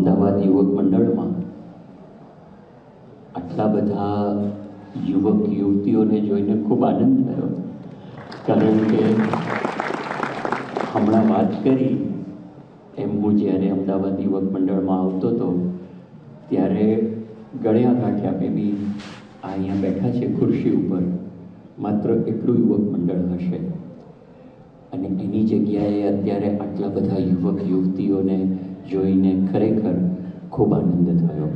અમદાવાદ યુવક મંડળમાં આટલા બધા યુવક યુવતીઓને જોઈને ખૂબ આનંદ થયો, કારણ કે હમણાં વાત કરી એમ હું જ્યારે અમદાવાદ યુવક મંડળમાં આવતો હતો ત્યારે ગળ્યા ગાંઠ્યા મે બી અહીંયા બેઠા છે ખુરશી ઉપર માત્ર એટલું યુવક મંડળ હશે, અને એની જગ્યાએ અત્યારે આટલા બધા યુવક યુવતીઓને જોઈને ખરેખર ખૂબ આનંદ થયો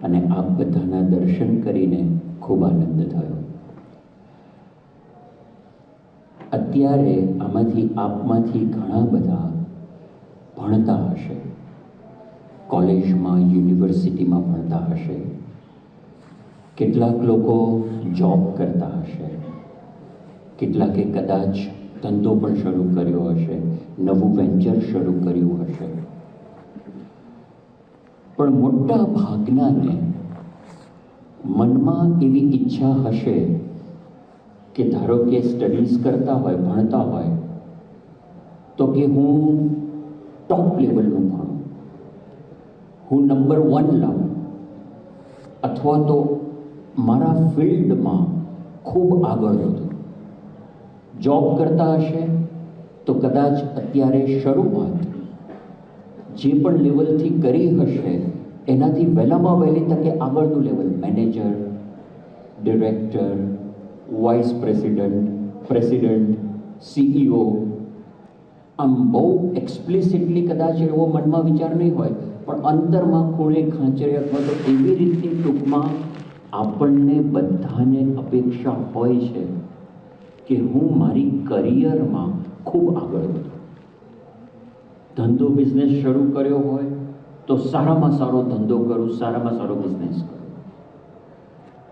અને આપ બધાના દર્શન કરીને ખૂબ આનંદ થયો. અત્યારે આપમાંથી ઘણા બધા ભણતા હશે, કોલેજમાં યુનિવર્સિટીમાં ભણતા હશે, કેટલાક લોકો જોબ કરતા હશે, કેટલાકે કદાચ ધંધો પણ શરૂ કર્યો હશે, નવું વેન્ચર શરૂ કર્યું હશે, પણ મોટા ભાગનાને મનમાં એવી ઈચ્છા હશે કે ધારો કે સ્ટડીઝ કરતા હોય, ભણતા હોય તો કે હું ટોપ લેવલનું ભણું, હું નંબર 1 લાવું, અથવા તો મારા ફિલ્ડમાં ખૂબ આગળ વધું. જોબ કરતા હશે તો કદાચ અત્યારે શરૂઆત જે પણ લેવલથી કરી હશે એનાથી વહેલામાં વહેલી તકે આગળનું level, manager, director, vice president, president, CEO, આમ બહુ એક્સપ્લિસિટલી કદાચ એવો મનમાં વિચાર નહીં હોય, પણ અંતરમાં ખૂણે ખાંચરે અથવા તો એવી રીતની ટૂંકમાં આપણને બધાને અપેક્ષા હોય છે કે હું મારી કરિયરમાં ખૂબ આગળ વધું. ધંધો બિઝનેસ શરૂ કર્યો હોય તો સારામાં સારો ધંધો કરું, સારામાં સારો બિઝનેસ કરું.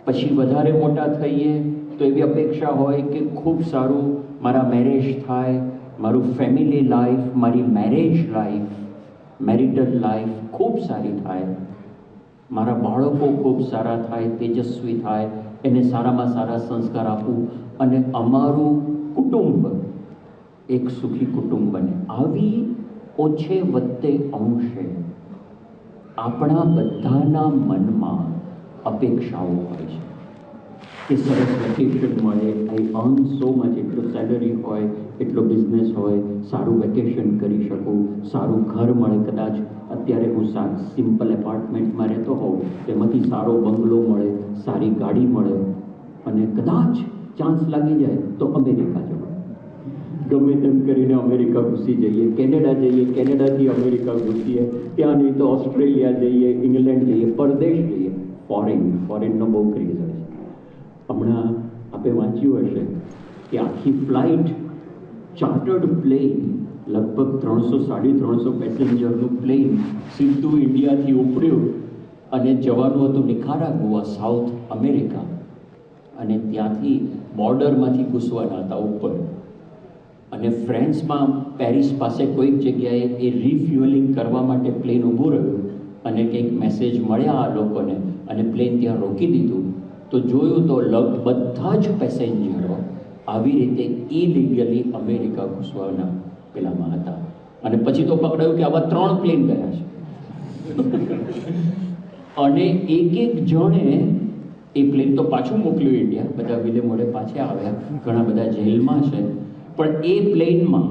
પછી વધારે મોટા થઈએ તો એવી અપેક્ષા હોય કે ખૂબ સારું મારા મેરેજ થાય, મારું ફેમિલી લાઈફ, મારી મેરેજ લાઈફ, મેરિટલ લાઈફ ખૂબ સારી થાય, મારા બાળકો ખૂબ સારા થાય, તેજસ્વી થાય, એને સારામાં સારા સંસ્કાર આપું અને અમારું કુટુંબ એક સુખી કુટુંબ બને. આવી ઓછે વત્તે અંશે આપણા બધાના મનમાં અપેક્ષાઓ હોય છે કે સરસ વેકેશન મળે, આઈ અર્ન સો મચ, એટલો સેલરી હોય, એટલો બિઝનેસ હોય, સારું વેકેશન કરી શકું, સારું ઘર મળે, કદાચ અત્યારે હું સિમ્પલ એપાર્ટમેન્ટમાં રહેતો હોઉં તેમાંથી સારો બંગલો મળે, સારી ગાડી મળે, અને કદાચ ચાન્સ લાગી જાય તો અમેરિકા જવું, ગમે તેમ કરીને અમેરિકા ઘૂસી જઈએ, કેનેડા જઈએ, કેનેડાથી અમેરિકા ઘૂસીએ, ત્યાં નહીં તો ઓસ્ટ્રેલિયા જઈએ, ઇંગ્લેન્ડ જઈએ, પરદેશ જઈએ. ફોરેનનો બહુ ક્રેઝ હોય છે. હમણાં આપણે વાંચ્યું હશે કે આખી ફ્લાઇટ, ચાર્ટર્ડ પ્લેન, લગભગ 300-350 પેસેન્જરનું પ્લેન સીધું ઇન્ડિયાથી ઉપડ્યું અને જવાનું હતું નિકારાગુઆ, સાઉથ અમેરિકા, અને ત્યાંથી બોર્ડરમાંથી ઘૂસવાના હતા ઉપર, અને ફ્રાન્સમાં પેરિસ પાસે કોઈક જગ્યાએ એ રિફ્યુઅલિંગ કરવા માટે પ્લેન ઊભું રહ્યું અને કંઈક મેસેજ મળ્યા આ લોકોને અને પ્લેન ત્યાં રોકી દીધું. તો જોયું તો બધા જ પેસેન્જરો આવી રીતે ઇલીગલી અમેરિકા ઘૂસવાના પેલામાં હતા, અને પછી તો પકડાયું કે આવા 3 પ્લેન ગયા છે. અને એક જણે એ પ્લેન તો પાછું મોકલ્યું ઇન્ડિયા, બધા વિલે મોડે પાછા આવ્યા, ઘણા બધા જેલમાં છે, પણ એ પ્લેનમાં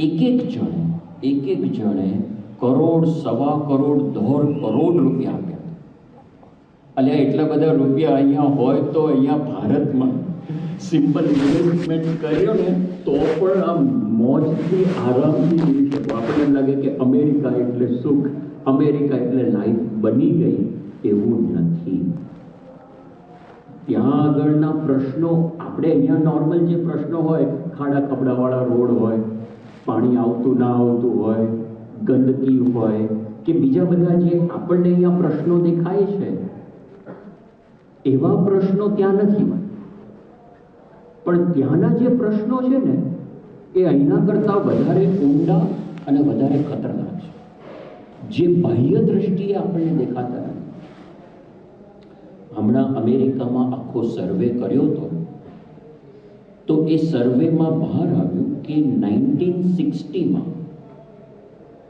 એક જણે કરોડ, 1.25 કરોડ, 1.5 કરોડ રૂપિયા આપ્યા. અલ્યા એટલા બધા રૂપિયા અહીંયા હોય તો અહીંયા ભારતમાં સિમ્પલ ઇન્વેસ્ટમેન્ટ કર્યો ને તો પણ આ મોજથી આરામથી જીવી શકો. આપણને લાગે કે અમેરિકા એટલે સુખ, અમેરિકા એટલે લાઈફ બની ગઈ, એવું નથી. ત્યાં આગળના પ્રશ્નો, આપણે અહીંયા નોર્મલ જે પ્રશ્નો હોય, ખાડા કપડાવાળા રોડ હોય, પાણી આવતું ના આવતું હોય, ગંદકી હોય, કે બીજા બધા જે આપણને અહીંયા પ્રશ્નો દેખાય છે એવા પ્રશ્નો ત્યાં નથી. પણ ત્યાંના જે પ્રશ્નો છે ને એ અહીંના કરતાં વધારે ઊંડા અને વધારે ખતરનાક છે, જે બાહ્ય દ્રષ્ટિએ આપણને દેખાતા નથી. હમણાં અમેરિકામાં આખો સર્વે કર્યો હતો તો એ સર્વેમાં બહાર આવ્યું કે 1960માં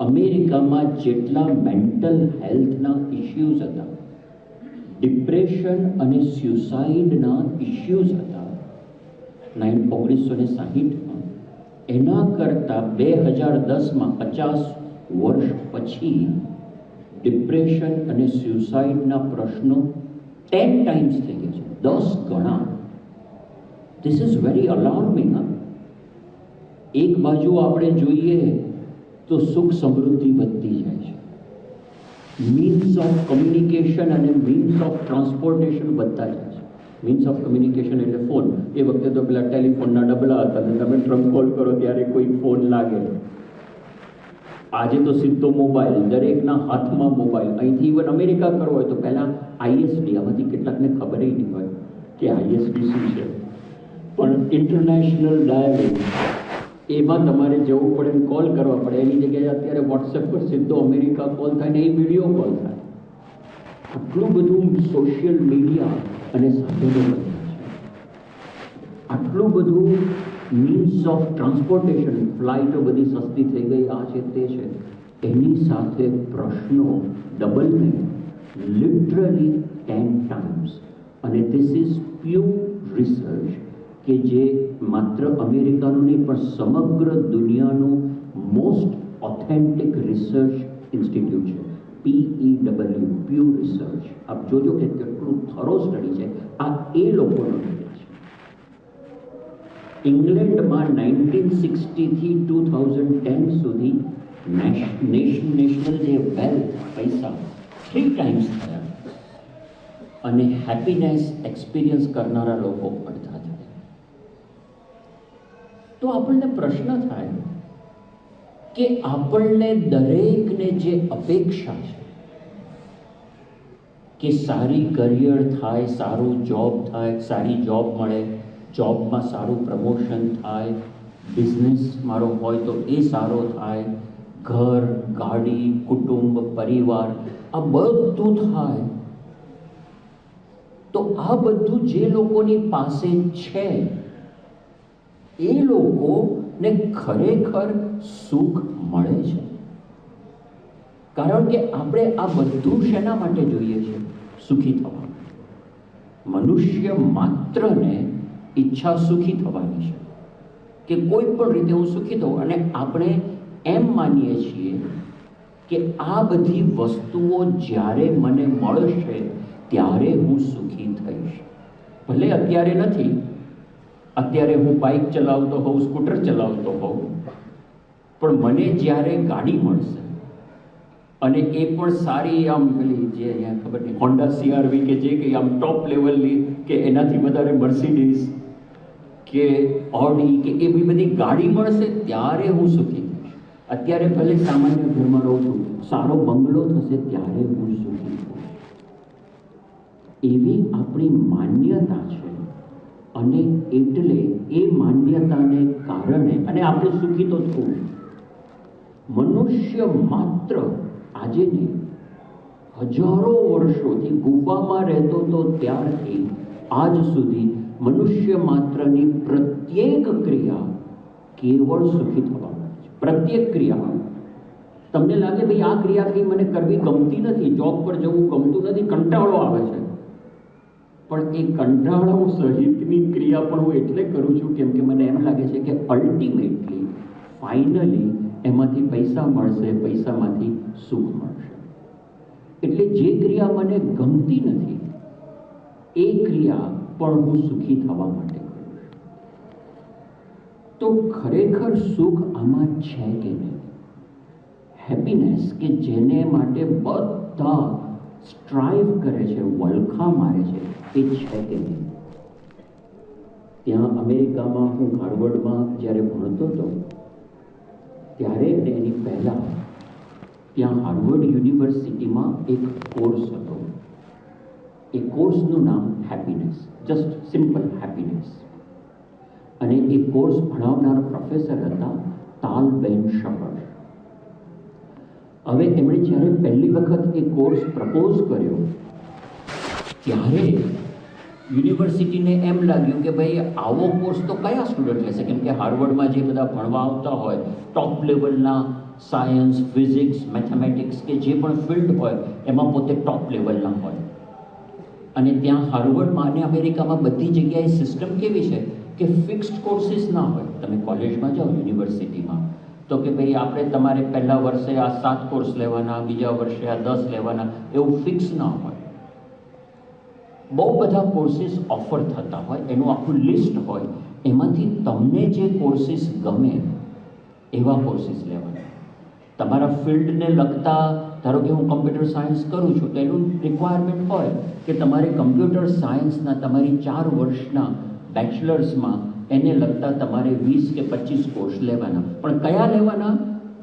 અમેરિકામાં જેટલા મેન્ટલ હેલ્થના ઇશ્યુઝ હતા, ડિપ્રેશન અને સ્યુસાઇડના ઇશ્યુઝ હતા 1960માં, એના કરતાં 2010માં 50 વર્ષ પછી ડિપ્રેશન અને સ્યુસાઇડના પ્રશ્નો 10 ટાઈમ્સ થઈ ગયા છે, 10 ગણા. This is very અલાર્મિંગ. એક બાજુ આપણે જોઈએ તો સુખ સમૃદ્ધિ વધતી જાય છે, મીન્સ ઓફ કમ્યુનિકેશન અને મીન્સ ઓફ ટ્રાન્સપોર્ટેશન વધતા જાય છે. મીન્સ ઓફ કમ્યુનિકેશન એટલે ફોન. એ વખતે તો પેલા ટેલિફોનના ડબલા હતા અને તમે ટ્રંક કોલ કરો ત્યારે કોઈ ફોન લાગે. આજે તો સીધો મોબાઈલ, દરેકના હાથમાં મોબાઈલ. અહીંથી ઇવન અમેરિકા કરવો હોય તો પહેલાં આઈએસડી, આમાંથી કેટલાકને ખબર નહીં હોય કે આઈએસડી શું છે, પણ ઇન્ટરનેશનલ ડાયલિંગ, એમાં તમારે જવું પડે ને કોલ કરવા પડે. એની જગ્યાએ અત્યારે વોટ્સએપ પર સીધો અમેરિકા કોલ થાય ને એ વિડીયો કોલ થાય. આટલું બધું સોશિયલ મીડિયા અને સાધનો બન્યા છે, આટલું બધું મીન્સ ઓફ ટ્રાન્સપોર્ટેશન, ફ્લાઇટો બધી સસ્તી થઈ ગઈ, આ છે તે છે. એની સાથે પ્રશ્નો ડબલ ને, લિટરલી 10 ટાઈમ્સ. અને ધીસ ઇઝ પ્યોર રિસર્ચ કે જે માત્ર અમેરિકાનું નહીં પણ સમગ્ર દુનિયાનું મોસ્ટ ઓથેન્ટિક રિસર્ચ ઇન્સ્ટિટ્યૂટ છે, PEW, પ્યોર રિસર્ચ. આપ જોજો કે કેટલું થરો સ્ટડી છે. આ એ લોકોનો ડેટા છે. ઇંગ્લેન્ડમાં 1960થી 2010 સુધી નેશનલ જે વેલ્થ, પૈસા 3 ટાઈમ્સ થયા અને હેપીનેસ એક્સપિરિયન્સ કરનારા લોકો અડધા થયા. તો આપણને પ્રશ્ન થાય કે આપણને દરેકને જે અપેક્ષા છે કે સારી કરિયર થાય, સારું જોબ થાય, સારી જોબ મળે, જોબમાં સારું પ્રમોશન થાય, બિઝનેસ મારો હોય તો એ સારો થાય, ઘર, ગાડી, કુટુંબ, પરિવાર, આ બધું થાય. તો આ બધું જે લોકોની પાસે છે એ લોકોને ખરેખર સુખ મળે છે. કારણ કે આપણે આ બધું શેના માટે જોઈએ છે? સુખી થવા માટે. મનુષ્ય માત્રને ઈચ્છા સુખી થવાની છે કે કોઈ પણ રીતે હું સુખી થઉં. અને આપણે એમ માનીએ છીએ કે આ બધી વસ્તુઓ જ્યારે મને મળશે ત્યારે હું સુખી થઈશ. ભલે અત્યારે નથી, અત્યારે હું બાઇક ચલાવતો હોઉં, સ્કૂટર ચલાવતો હોઉં, પણ મને જ્યારે ગાડી મળશે અને એ પણ સારી, આમ પેલી જે અહીંયા ખબર નહીં હોન્ડા CR-V કે જે કંઈ આમ ટોપ લેવલની કે એનાથી વધારે મર્સિડીઝ કે ઓડી કે એવી બધી ગાડી મળશે ત્યારે હું સુખી થઈશ. અત્યારે ભલે સામાન્ય ઘરમાં રહું છું, સારો બંગલો થશે ત્યારે હું સુખી થઈશ. એવી આપણી માન્યતા છે. અને એટલે એ માન્યતાને કારણે, અને આપણે સુખી તો થવું, મનુષ્ય માત્ર આજે નહીં, હજારો વર્ષોથી ગુફામાં રહેતો તો ત્યારથી આજ સુધી મનુષ્ય માત્રની પ્રત્યેક ક્રિયા કેવળ સુખી થવા માટે છે. પ્રત્યેક ક્રિયા. તમને લાગે ભાઈ આ ક્રિયા કંઈ મને કરવી ગમતી નથી, જોબ પર જવું ગમતું નથી, કંટાળો આવે છે, પણ એ કંટાળો સહિતની ક્રિયા પણ હું એટલે કરું છું કેમ કે મને એમ લાગે છે કે અલ્ટિમેટલી, ફાઇનલી એમાંથી પૈસા મળશે, પૈસામાંથી સુખ મળશે. એટલે જે ક્રિયા મને ગમતી નથી એ ક્રિયા પણ હું સુખી થવા માટે કરું છું. તો ખરેખર સુખ આમાં છે કે નહીં? હેપીનેસ કે જેને માટે બધા સ્ટ્રાઇવ કરે છે, વલખા મારે છે, એ છે કે નહીં? ત્યાં અમેરિકામાં હું હાર્વર્ડમાં જ્યારે ભણતો હતો ત્યારે અને એની પહેલાં ત્યાં હાર્વર્ડ યુનિવર્સિટીમાં એક કોર્સ હતો. એ કોર્સનું નામ હેપીનેસ, જસ્ટ સિમ્પલ હેપીનેસ. અને એ કોર્સ ભણાવનાર પ્રોફેસર હતા તાલબેન શપર. હવે એમણે જ્યારે પહેલી વખત એ કોર્સ પ્રપોઝ કર્યો ત્યારે યુનિવર્સિટીને એમ લાગ્યું કે ભાઈ આવો કોર્સ તો કયા સ્ટુડન્ટ લેશે, કેમ કે હાર્વર્ડમાં જે બધા ભણવા આવતા હોય ટોપ લેવલના સાયન્સ, ફિઝિક્સ, મેથેમેટિક્સ કે જે પણ ફિલ્ડ હોય એમાં પોતે ટોપ લેવલના હોય. અને ત્યાં હાર્વર્ડમાં અને અમેરિકામાં બધી જગ્યાએ સિસ્ટમ કેવી છે કે ફિક્સ્ડ કોર્સિસ ના હોય. તમે કોલેજમાં જાઓ યુનિવર્સિટીમાં તો કે ભાઈ આપણે તમારે પહેલા વર્ષે આ 7 કોર્સ લેવાના, બીજા વર્ષે આ 10 લેવાના, એવું ફિક્સ ના હોય. બહુ બધા કોર્સિસ ઓફર થતા હોય, એનું આખું લિસ્ટ હોય, એમાંથી તમને જે કોર્સિસ ગમે એવા કોર્સિસ લેવાના. તમારા ફિલ્ડને લગતા, ધારો કે હું કમ્પ્યુટર સાયન્સ કરું છું તો એનું રિક્વાયરમેન્ટ હોય કે તમારે કમ્પ્યુટર સાયન્સના તમારી 4 વર્ષના બેચલર્સમાં એને લગતા તમારે 20 કે 25 કોર્સ લેવાના. પણ કયા લેવાના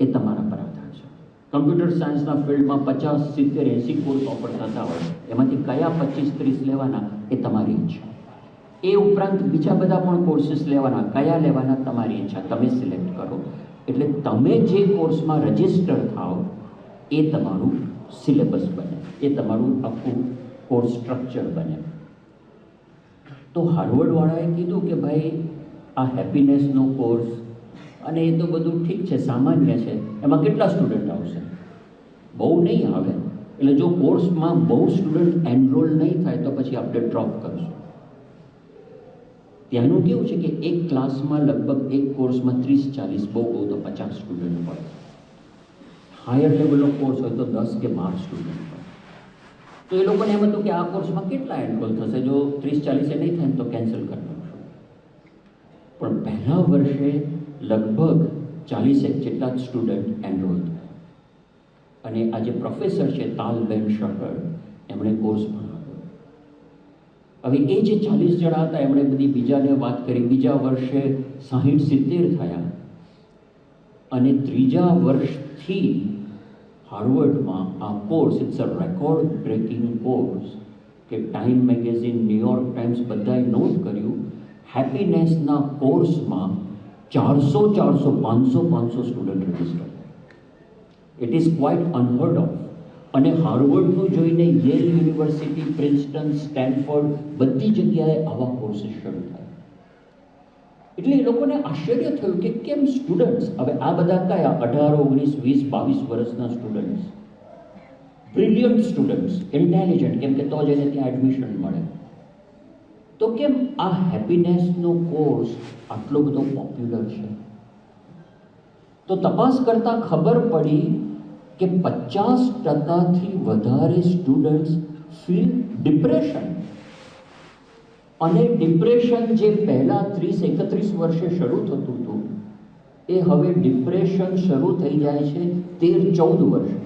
એ તમારા પર આધાર છે. કમ્પ્યુટર સાયન્સના ફિલ્ડમાં 50, 70, 80 કોર્સ ઓફર થતા હોય, એમાંથી કયા 25, 30 લેવાના એ તમારી ઈચ્છા. એ ઉપરાંત બીજા બધા પણ કોર્સિસ લેવાના, કયા લેવાના તમારી ઈચ્છા, તમે સિલેક્ટ કરો. એટલે તમે જે કોર્સમાં રજિસ્ટર થાઓ એ તમારું સિલેબસ બને, એ તમારું આખું કોર્સ સ્ટ્રક્ચર બને. તો હાર્વર્ડવાળાએ કીધું કે ભાઈ આ હેપીનેસનો કોર્સ અને એ તો બધું ઠીક છે, સામાન્ય છે, એમાં કેટલા સ્ટુડન્ટ આવશે? બહુ નહીં આવે. એટલે જો કોર્સમાં બહુ સ્ટુડન્ટ એનરોલ નહીં થાય તો પછી આપણે ડ્રોપ કરશું. ત્યાંનું કેવું છે કે એક ક્લાસમાં લગભગ એક કોર્સમાં 30-40, બહુ તો 50 સ્ટુડન્ટ હોય. હાયર લેવલનો કોર્સ હોય તો 10 કે 12 સ્ટુડન્ટ હોય. તો એ લોકોને એમ હતું કે આ કોર્સમાં કેટલા એનરોલ થશે, જો 30-40 નહીં થાય તો કેન્સલ કરી નાખશું. પણ પહેલા વર્ષે લગભગ 40 જેટલા જ સ્ટુડન્ટ એનરોલ થાય. અને આ જે પ્રોફેસર છે તાલબેન શહર, એમણે કોર્સ ભણાવ્યો. હવે એ જે 40 જણા હતા એમણે બધી બીજાને વાત કરી, બીજા વર્ષે 60-70 થયા. અને ત્રીજા વર્ષથી હાર્વર્ડમાં આ course, it's a record breaking course, કે ટાઈમ મેગેઝિન, ન્યુયોર્ક ટાઈમ્સ બધાએ નોટ કર્યું, હેપીનેસના કોર્સમાં 400, 500 student register. It is quite unheard of. અને હાર્વર્ડનું જોઈને યેલ યુનિવર્સિટી, પ્રિન્સ્ટન, સ્ટેનફોર્ડ બધી જગ્યાએ આવા કોર્સીસ શરૂ થાય. એટલે એ લોકોને આશ્ચર્ય થયું કે કેમ સ્ટુડન્ટ્સ, હવે આ બધા કયા 18, 19, 20, 22 વર્ષના સ્ટુડન્ટ્સ, બ્રિલિયન્ટ સ્ટુડન્ટ્સ, ઇન્ટેલિજન્ટ, કેમ કે તો જ એને ત્યાં એડમિશન મળે, તો કેમ આ હેપીનેસનો કોર્સ આટલો બધો પોપ્યુલર છે? તો તપાસ કરતાં ખબર પડી કે 50%થી વધારે સ્ટુડન્ટ્સ ફીલ ડિપ્રેશન. અને ડિપ્રેશન જે પહેલાં 30-31 વર્ષે શરૂ થતું હતું એ હવે ડિપ્રેશન શરૂ થઈ જાય છે 13-14 વર્ષે.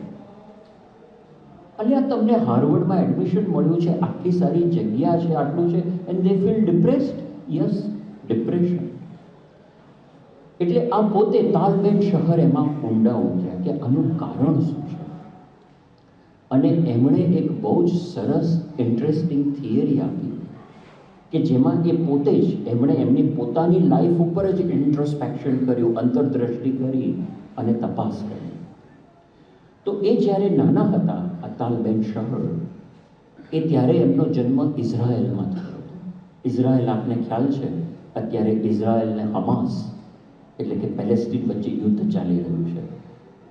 અને આ તમને હાર્વર્ડમાં એડમિશન મળ્યું છે, આટલી સારી જગ્યા છે, આટલું છે, and they feel depressed. Yes, depression. એટલે આ પોતે તાલબેન શહર એમાં ઊંડા ઉતર્યા કે આનું કારણ શું છે. અને એમણે એક બહુ જ સરસ ઇન્ટરેસ્ટિંગ થિયરી આપી કે જેમાં એ પોતે જ એમણે એમની પોતાની લાઈફ ઉપર જ ઇન્ટ્રોસ્પેક્શન કર્યું, અંતરદ્રષ્ટિ કરી અને તપાસ કરી. તો એ જ્યારે નાના હતા, આ તાલબેન શહર, એ ત્યારે એમનો જન્મ ઇઝરાયલમાં થયો હતો. ઇઝરાયલ, આપને ખ્યાલ છે, અત્યારે ઇઝરાયલ ને હમાસ એટલે કે પેલેસ્ટીન વચ્ચે યુદ્ધ ચાલી રહ્યું છે.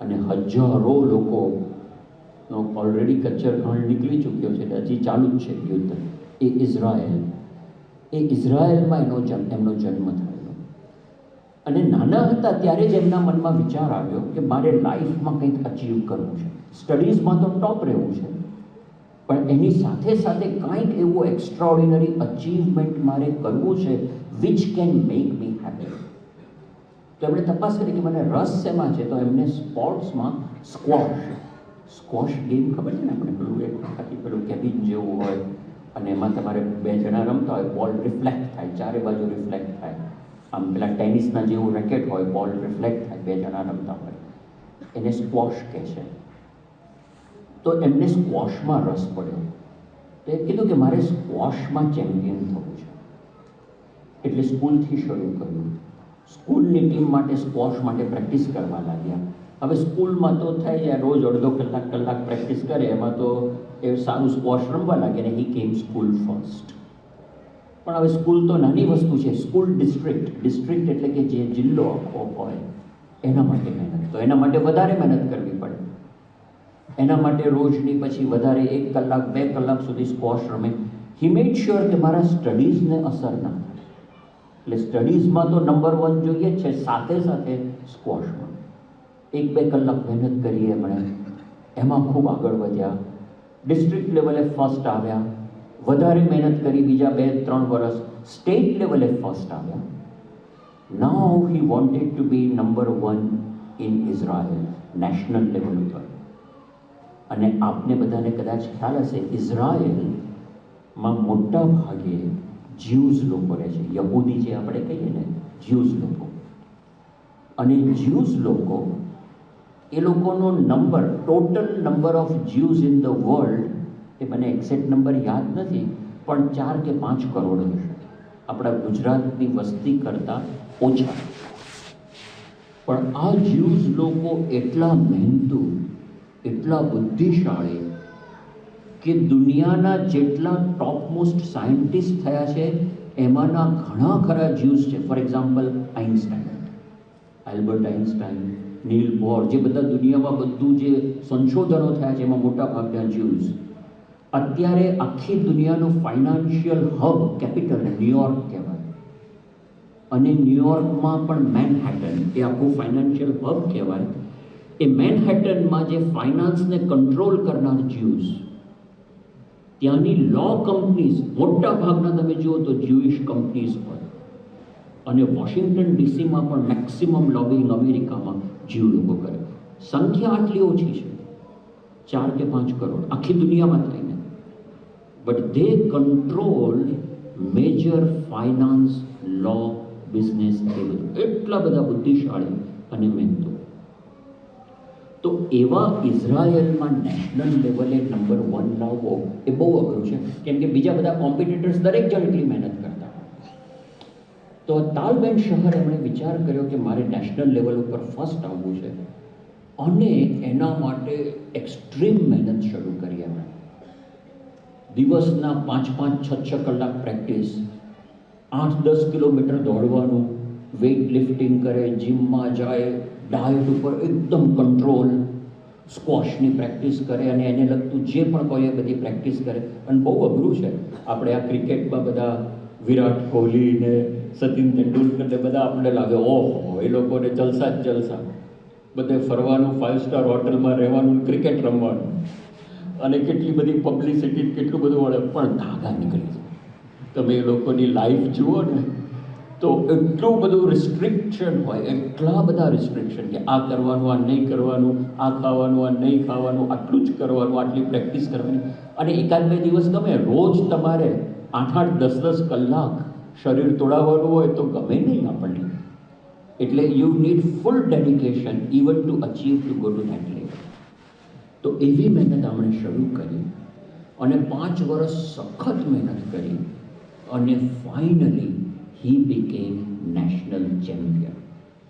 અને હજારો લોકોનો ઓલરેડી કચ્છર ઘાણ નીકળી ચૂક્યો છે, હજી ચાલુ જ છે યુદ્ધ. એ ઇઝરાયલમાં એમનો જન્મ થયેલો. અને નાના હતા ત્યારે જ એમના મનમાં વિચાર આવ્યો કે મારે લાઈફમાં કંઈક અચીવ કરવું છે, સ્ટડીઝમાં તો ટોપ રહેવું છે, પણ એની સાથે સાથે કાંઈક એવું એક્સ્ટ્રાઓર્ડિનરી અચીવમેન્ટ મારે કરવું છે which can make me happy. તો એમણે તપાસ કરી કે મને રસ શેમાં છે, તો એમને સ્પોર્ટ્સમાં સ્ક્વોશ ગેમ ખબર છે ને, આપણે પેલું કેબિન જેવું હોય અને એમાં તમારે 2 જણા રમતા હોય, બોલ રિફ્લેક્ટ થાય, ચારે બાજુ રિફ્લેક્ટ થાય. આમ પેલા ટેનિસના જેવું રેકેટ હોય, બોલ રિફ્લેક્ટ થાય, 2 જણા રમતા હોય, એને સ્ક્વોશ કહે છે. તો એમને સ્ક્વોશમાં રસ પડ્યો. તો એ કીધું કે મારે સ્ક્વોશમાં ચેમ્પિયન થવું છે. એટલે સ્કૂલથી શરૂ કર્યું. સ્કૂલની ટીમ માટે સ્ક્વોશ માટે પ્રેક્ટિસ કરવા લાગ્યા. હવે સ્કૂલમાં તો થાય જાય, રોજ અડધો કલાક પ્રેક્ટિસ કરે, એમાં તો એ સારું સ્ક્વોશ રમવા લાગે ને હી કેમ સ્કૂલ ફર્સ્ટ. પણ હવે સ્કૂલ તો નાની વસ્તુ છે. સ્કૂલ ડિસ્ટ્રિક્ટ એટલે કે જે જિલ્લો આખો હોય એના માટે મહેનત, તો એના માટે વધારે મહેનત કરવી પડે. એના માટે રોજની પછી વધારે 1 કલાક 2 કલાક સુધી સ્ક્વોશ રમે. હી મેડ શ્યોર કે મારા સ્ટડીઝને અસર ના થાય. એટલે સ્ટડીઝમાં તો નંબર 1 જોઈએ છે, સાથે સાથે સ્ક્વોશમાં 1-2 કલાક મહેનત કરી એમણે, એમાં ખૂબ આગળ વધ્યા. ડિસ્ટ્રિક્ટ લેવલે ફર્સ્ટ આવ્યા. વધારે મહેનત કરી બીજા 2-3 વર્ષ, સ્ટેટ લેવલે ફર્સ્ટ આવ્યા. Now he wanted to be number 1 in Israel, national level ઉપર. અને આપને બધાને કદાચ ખ્યાલ હશે, ઇઝરાયલમાં મોટા ભાગે જ્યુઝ લોકો રહે છે. યહૂદી જે આપણે કહીએ ને, જ્યુઝ લોકો. અને જ્યુઝ લોકો, એ લોકોનો number, total number of Jews in the world, એ મને એક્ઝેક્ટ નંબર યાદ નથી, પણ 4 કે 5 કરોડ હશે. આપણા ગુજરાતની વસ્તી કરતાં ઓછા. પણ આ જ્યુઝ લોકો એટલા મહેનતુ, એટલા બુદ્ધિશાળી કે દુનિયાના જેટલા ટોપમોસ્ટ સાયન્ટિસ્ટ થયા છે એમાંના ઘણા ખરા જ્યુઝ છે. For example Einstein, Albert Einstein, Niels Bohr, જે બધા દુનિયામાં બધું જે સંશોધનો થયા છે એમાં મોટા ભાગના જ્યુઝ. અત્યારે આખી દુનિયાનું ફાઇનાન્શિયલ હબ, કેપિટલ ન્યુયોર્ક કહેવાય. અને ન્યુયોર્કમાં પણ મેનહેટન, એ આખું ફાઇનાન્શિયલ હબ કહેવાય. એ મેનહેટનમાં જે ફાઇનાન્સને કંટ્રોલ કરનાર જ્યુઝ, ત્યાંની લો કંપનીઝ મોટા ભાગના તમે જુઓ તો જ્યુઇશ કંપનીઝ હોય. અને વોશિંગ્ટન ડીસીમાં પણ મેક્સિમમ લોબિંગ અમેરિકામાં જ્યુ લોકો કરે. સંખ્યા આટલી ઓછી છે, 4 કે 5 કરોડ આખી દુનિયામાં થઈને, but they control major finance, law, business, એ બધું. એટલા બધા બુદ્ધિશાળી અને મહેનતુ. તો એવા ઇઝરાયલમાં નેશનલ લેવલે નંબર 1 લાવવો એ બહુ અઘરું છે, કેમ કે બીજા બધા કોમ્પિટિટર્સ દરેક જણ એટલી મહેનત કરતા. તો તાલબેન શહર એમણે વિચાર કર્યો કે મારે નેશનલ લેવલ ઉપર ફર્સ્ટ આવવું છે, અને એના માટે એક્સ્ટ્રીમ મહેનત શરૂ કરી. એમણે દિવસના 5-5, 6-6 કલાક પ્રેક્ટિસ, 8-10 કિલોમીટર દોડવાનું, વેઇટ લિફ્ટિંગ કરે, જીમમાં જાય, ડાયટ ઉપર એકદમ કંટ્રોલ, સ્ક્વોશની પ્રેક્ટિસ કરે, અને એને લગતું જે પણ કોઈ એ બધી પ્રેક્ટિસ કરે. અને બહુ અઘરું છે. આપણે આ ક્રિકેટમાં બધા વિરાટ કોહલી ને સચિન તેંડુલકર ને બધા આપણને લાગે ઓહો, એ લોકોને જલસા જ જલસા, બધે ફરવાનું, 5 સ્ટાર હોટલમાં રહેવાનું, ક્રિકેટ રમવાનું, અને કેટલી બધી પબ્લિસિટી, કેટલું બધું મળે. પણ ધાગા નીકળી જાય. તમે એ લોકોની લાઈફ જુઓ ને તો એટલું બધું રિસ્ટ્રિક્શન હોય, એટલા બધા રિસ્ટ્રિક્શન કે આ કરવાનું, આ નહીં કરવાનું, આ ખાવાનું, આ નહીં ખાવાનું, આટલું જ કરવાનું, આટલી પ્રેક્ટિસ કરવાની. અને 1-2 દિવસ ગમે, રોજ તમારે 8-8, 10-10 કલાક શરીર તોડાવવાનું હોય તો ગમે નહીં આપણને. એટલે you need full dedication even to achieve to go to that level. તો એવી મહેનત આપણે શરૂ કરી, અને 5 વર્ષ સખત મહેનત કરી, અને ફાઇનલી હી બીકેમ નેશનલ ચેમ્પિયન.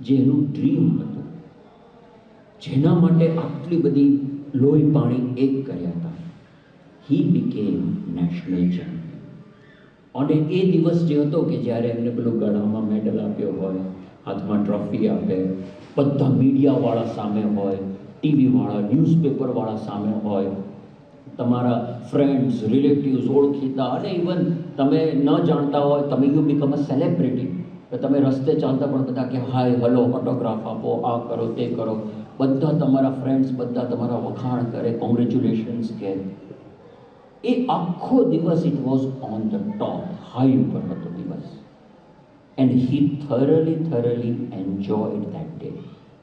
જે એનું ડ્રીમ હતું, જેના માટે આટલી બધી લોહી પાણી એક કર્યા હતા, હી બીકેમ નેશનલ ચેમ્પિયન. અને એ દિવસ જે હતો કે જ્યારે એમને પેલું ગળામાં મેડલ આપ્યો હોય, હાથમાં ટ્રોફી આપે, બધા મીડિયાવાળા સામે હોય, ટીવીવાળા, ન્યૂઝપેપરવાળા સામે હોય, તમારા ફ્રેન્ડ્સ, રિલેટિવ્સ, ઓળખીતા, અને ઇવન તમે ન જાણતા હોય, તમે યુ બીકમ અ સેલિબ્રિટી. તમે રસ્તે ચાલતા પણ બધા કે હાય, હલો, ઓટોગ્રાફ આપો, આ કરો, તે કરો. બધા તમારા ફ્રેન્ડ્સ, બધા તમારા વખાણ કરે, કોંગ્રેચ્યુલેશન્સ કહે. એ આખો દિવસ it was on the top, high ઉપર હતો દિવસ. And he thoroughly enjoyed that day.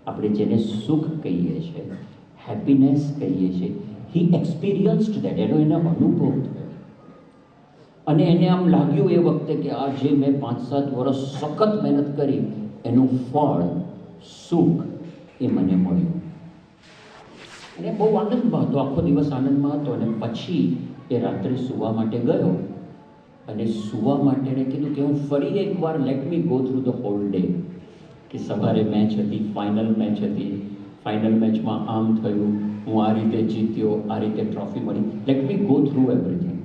આપણે જેને સુખ કહીએ છીએ, હેપીનેસ કહીએ છીએ, હી એક્સપિરિયન્સ્ડ ધેટ. એનો એને અનુભવ થયો. અને એને આમ લાગ્યું એ વખતે કે આ જે મેં 5-7 વર્ષ સખત મહેનત કરી, એનું ફળ, સુખ એ મને મળ્યું. અને બહુ આનંદમાં હતો, આખો દિવસ આનંદમાં હતો. અને પછી એ રાત્રે સૂવા માટે ગયો, અને સૂવા માટે એને કીધું કે હું ફરી એકવાર let me go through the hall day. કે સવારે મેચ હતી, ફાઇનલ મેચ હતી, ફાઇનલ મેચમાં આમ થયું, હું આ રીતે જીત્યો, આ રીતે ટ્રોફી મળી, let me go through everything.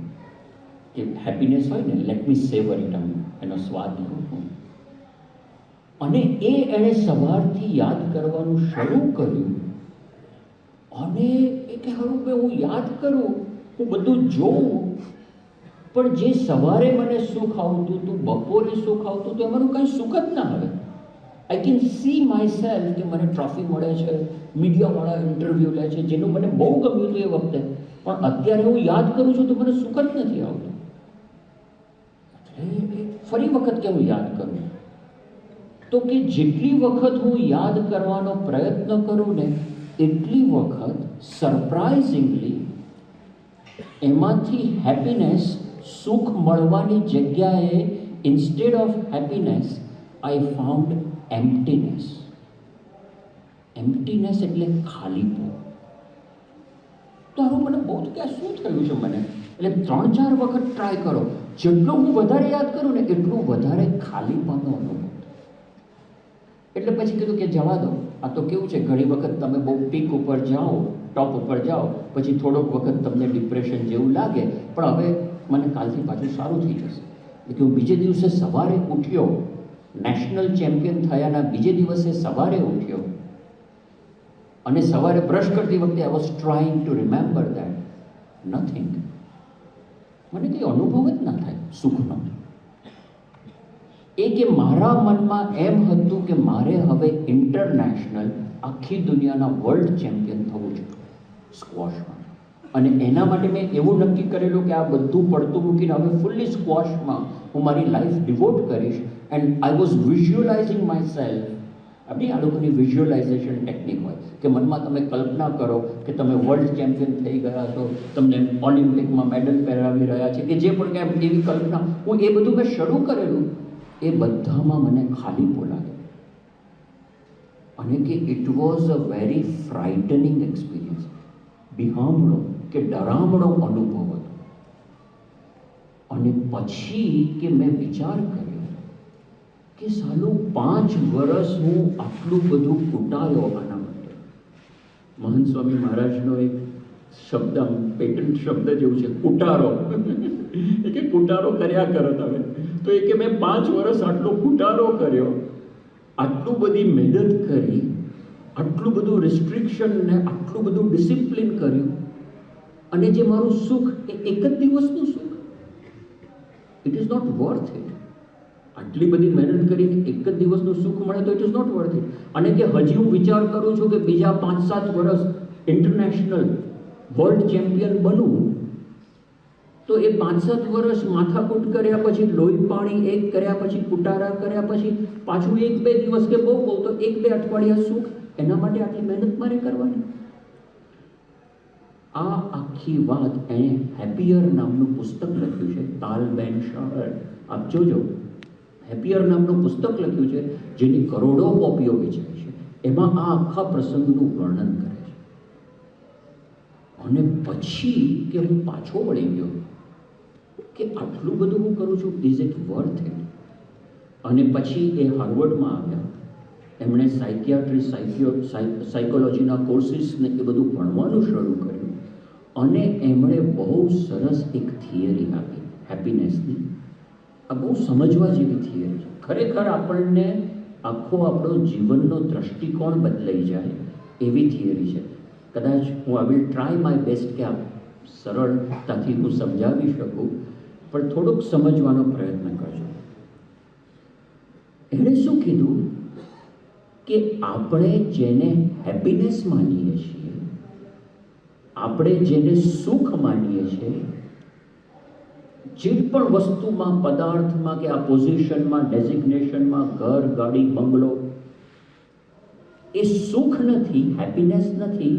કે હેપીનેસ હોય ને, લેટ મી સેવર ઇટ, એનો સ્વાદ લઉં હું. અને એણે સવારથી યાદ કરવાનું શરૂ કર્યું. અને એ કે હારું કે હું યાદ કરું, હું બધું જોઉં, પણ જે સવારે મને સુખ આવતું હતું, બપોરે સુખ આવતું હતું, એમાંનું કંઈ સુખ જ ના આવે. I can see my self કે મને ટ્રોફી મળે છે, મીડિયાવાળા ઇન્ટરવ્યૂ લે છે, જેનું મને બહુ ગમ્યું હતું એ વખતે, પણ અત્યારે હું યાદ કરું છું તો મને સુખ જ નથી આવતું. એટલે ફરી વખત કે હું યાદ કરું, તો કે જેટલી વખત હું યાદ કરવાનો પ્રયત્ન કરું ને, એટલી વખત સરપ્રાઇઝિંગલી એમાંથી હેપીનેસ, સુખ મળવાની જગ્યાએ instead of happiness I found emptiness. Emptiness એટલે ખાલીપો. તો આનું મને બહુ કે આ શું થયું છે મને, એટલે 3-4 વખત ટ્રાય કરો. જેટલો હું વધારે યાદ કરું ને, એટલું વધારે ખાલીપણનો અનુભવ. એટલે પછી કીધું કે જવા દો, આ તો કેવું છે, ઘણી વખત તમે બહુ પીક ઉપર જાઓ, ટોપ ઉપર જાઓ, પછી થોડોક વખત તમને ડિપ્રેશન જેવું લાગે, પણ હવે મને કાલથી પાછું સારું થઈ જશે. એટલે હું બીજે દિવસે સવારે ઉઠ્યો, નેશનલ ચેમ્પિયન થયાના બીજે દિવસે સવારે ઉઠ્યો, અને સવારે બ્રશ કરતી વખતે I was trying to remember that nothing. મને કંઈ અનુભવ જ ના થાય સુખનો. એ કે મારા મનમાં એમ હતું કે મારે હવે ઇન્ટરનેશનલ, આખી દુનિયાના વર્લ્ડ ચેમ્પિયન થવું છે સ્ક્વોશમાં. અને એના માટે મેં એવું નક્કી કરેલું કે આ બધું પડતું મૂકીને હવે ફૂલ્લી સ્ક્વોશમાં હું મારી લાઈફ ડિવોટ કરીશ. And I was visualising myself. આપણી આ લોકોની વિઝ્યુઅલાઇઝેશન ટેકનિક હોય કે મનમાં તમે કલ્પના કરો કે તમે વર્લ્ડ ચેમ્પિયન થઈ ગયા છો, તમને ઓલિમ્પિકમાં મેડલ પહેરાવી રહ્યા છે, કે જે પણ કંઈ એવી કલ્પના, હું એ બધું મેં શરૂ કરેલું. એ બધામાં મને ખાલીપો લાગે. અને કે it was a very frightening experience. બિહામણો કે ડરામણો અનુભવ હતો. અને પછી કે મેં વિચાર કર્યો કે સાલું 5 વર્ષ હું આટલું બધું કૂટાયો આના માટે. મહંત સ્વામી મહારાજનો એક શબ્દ, પેટન્ટ શબ્દ જેવું છે, કૂટારો. એ કે કૂટારો કર્યા કરો તમે. તો એ કે મેં 5 વર્ષ આટલો કૂટારો કર્યો, આટલું બધી મહેનત કરી, આટલું બધું રિસ્ટ્રિક્શન ને આટલું બધું ડિસિપ્લિન કર્યું, અને જે મારું સુખ એ એક જ દિવસનું સુખ. It is not worth it. આટલી બધી મહેનત કરીને એક જ દિવસનું સુખ મળે તો it is not worth it. અને કે હજી હું વિચાર કરું છું કે બીજા 5-7 વર્ષ ઇન્ટરનેશનલ વર્લ્ડ ચેમ્પિયન બનવું, તો એ 5-7 વર્ષ માથાકૂટ કર્યા પછી, લોહી પાણી એક કર્યા પછી, કુટારા કર્યા પછી, પાછું 1-2 દિવસ કે બહુ તો 1-2 અઠવાડિયા સુખ, એના માટે આટલી મહેનત મારે કરવાની. આ આખી વાત એણે હેપીયર નામનું પુસ્તક લખ્યું છે, તાલબેન શાહર. આપ જોજો, હેપીયર નામનું પુસ્તક લખ્યું છે, જેની કરોડો કોપીઓ વેચાય છે. એમાં આ આખા પ્રસંગનું વર્ણન કરે છે. અને પછી કે હું પાછો વળી ગયો કે આટલું બધું હું કરું છું, ઇઝ ઇટ વર્થ ઇટ? અને પછી એ હાર્વર્ડમાં આવ્યા. એમણે સાયકોલોજીના કોર્સિસને એ બધું ભણવાનું શરૂ કર્યું. અને એમણે બહુ સરસ એક થિયરી આપી હેપીનેસની. આ બહુ સમજવા જેવી થિયરી છે. ખરેખર આપણને આખો આપણો જીવનનો દ્રષ્ટિકોણ બદલાઈ જાય એવી થિયરી છે. કદાચ હું I will try my best કે આ સરળતાથી હું સમજાવી શકું, પણ થોડુંક સમજવાનો પ્રયત્ન કરજો. એણે શું કીધું કે આપણે જેને હેપીનેસ માનીએ છીએ, આપણે જેને સુખ માનીએ છીએ, જે પણ વસ્તુમાં, પદાર્થમાં કે આ પોઝિશનમાં, ડેઝિગ્નેશનમાં, ઘર, ગાડી, બંગલો, એ સુખ નથી, હેપીનેસ નથી.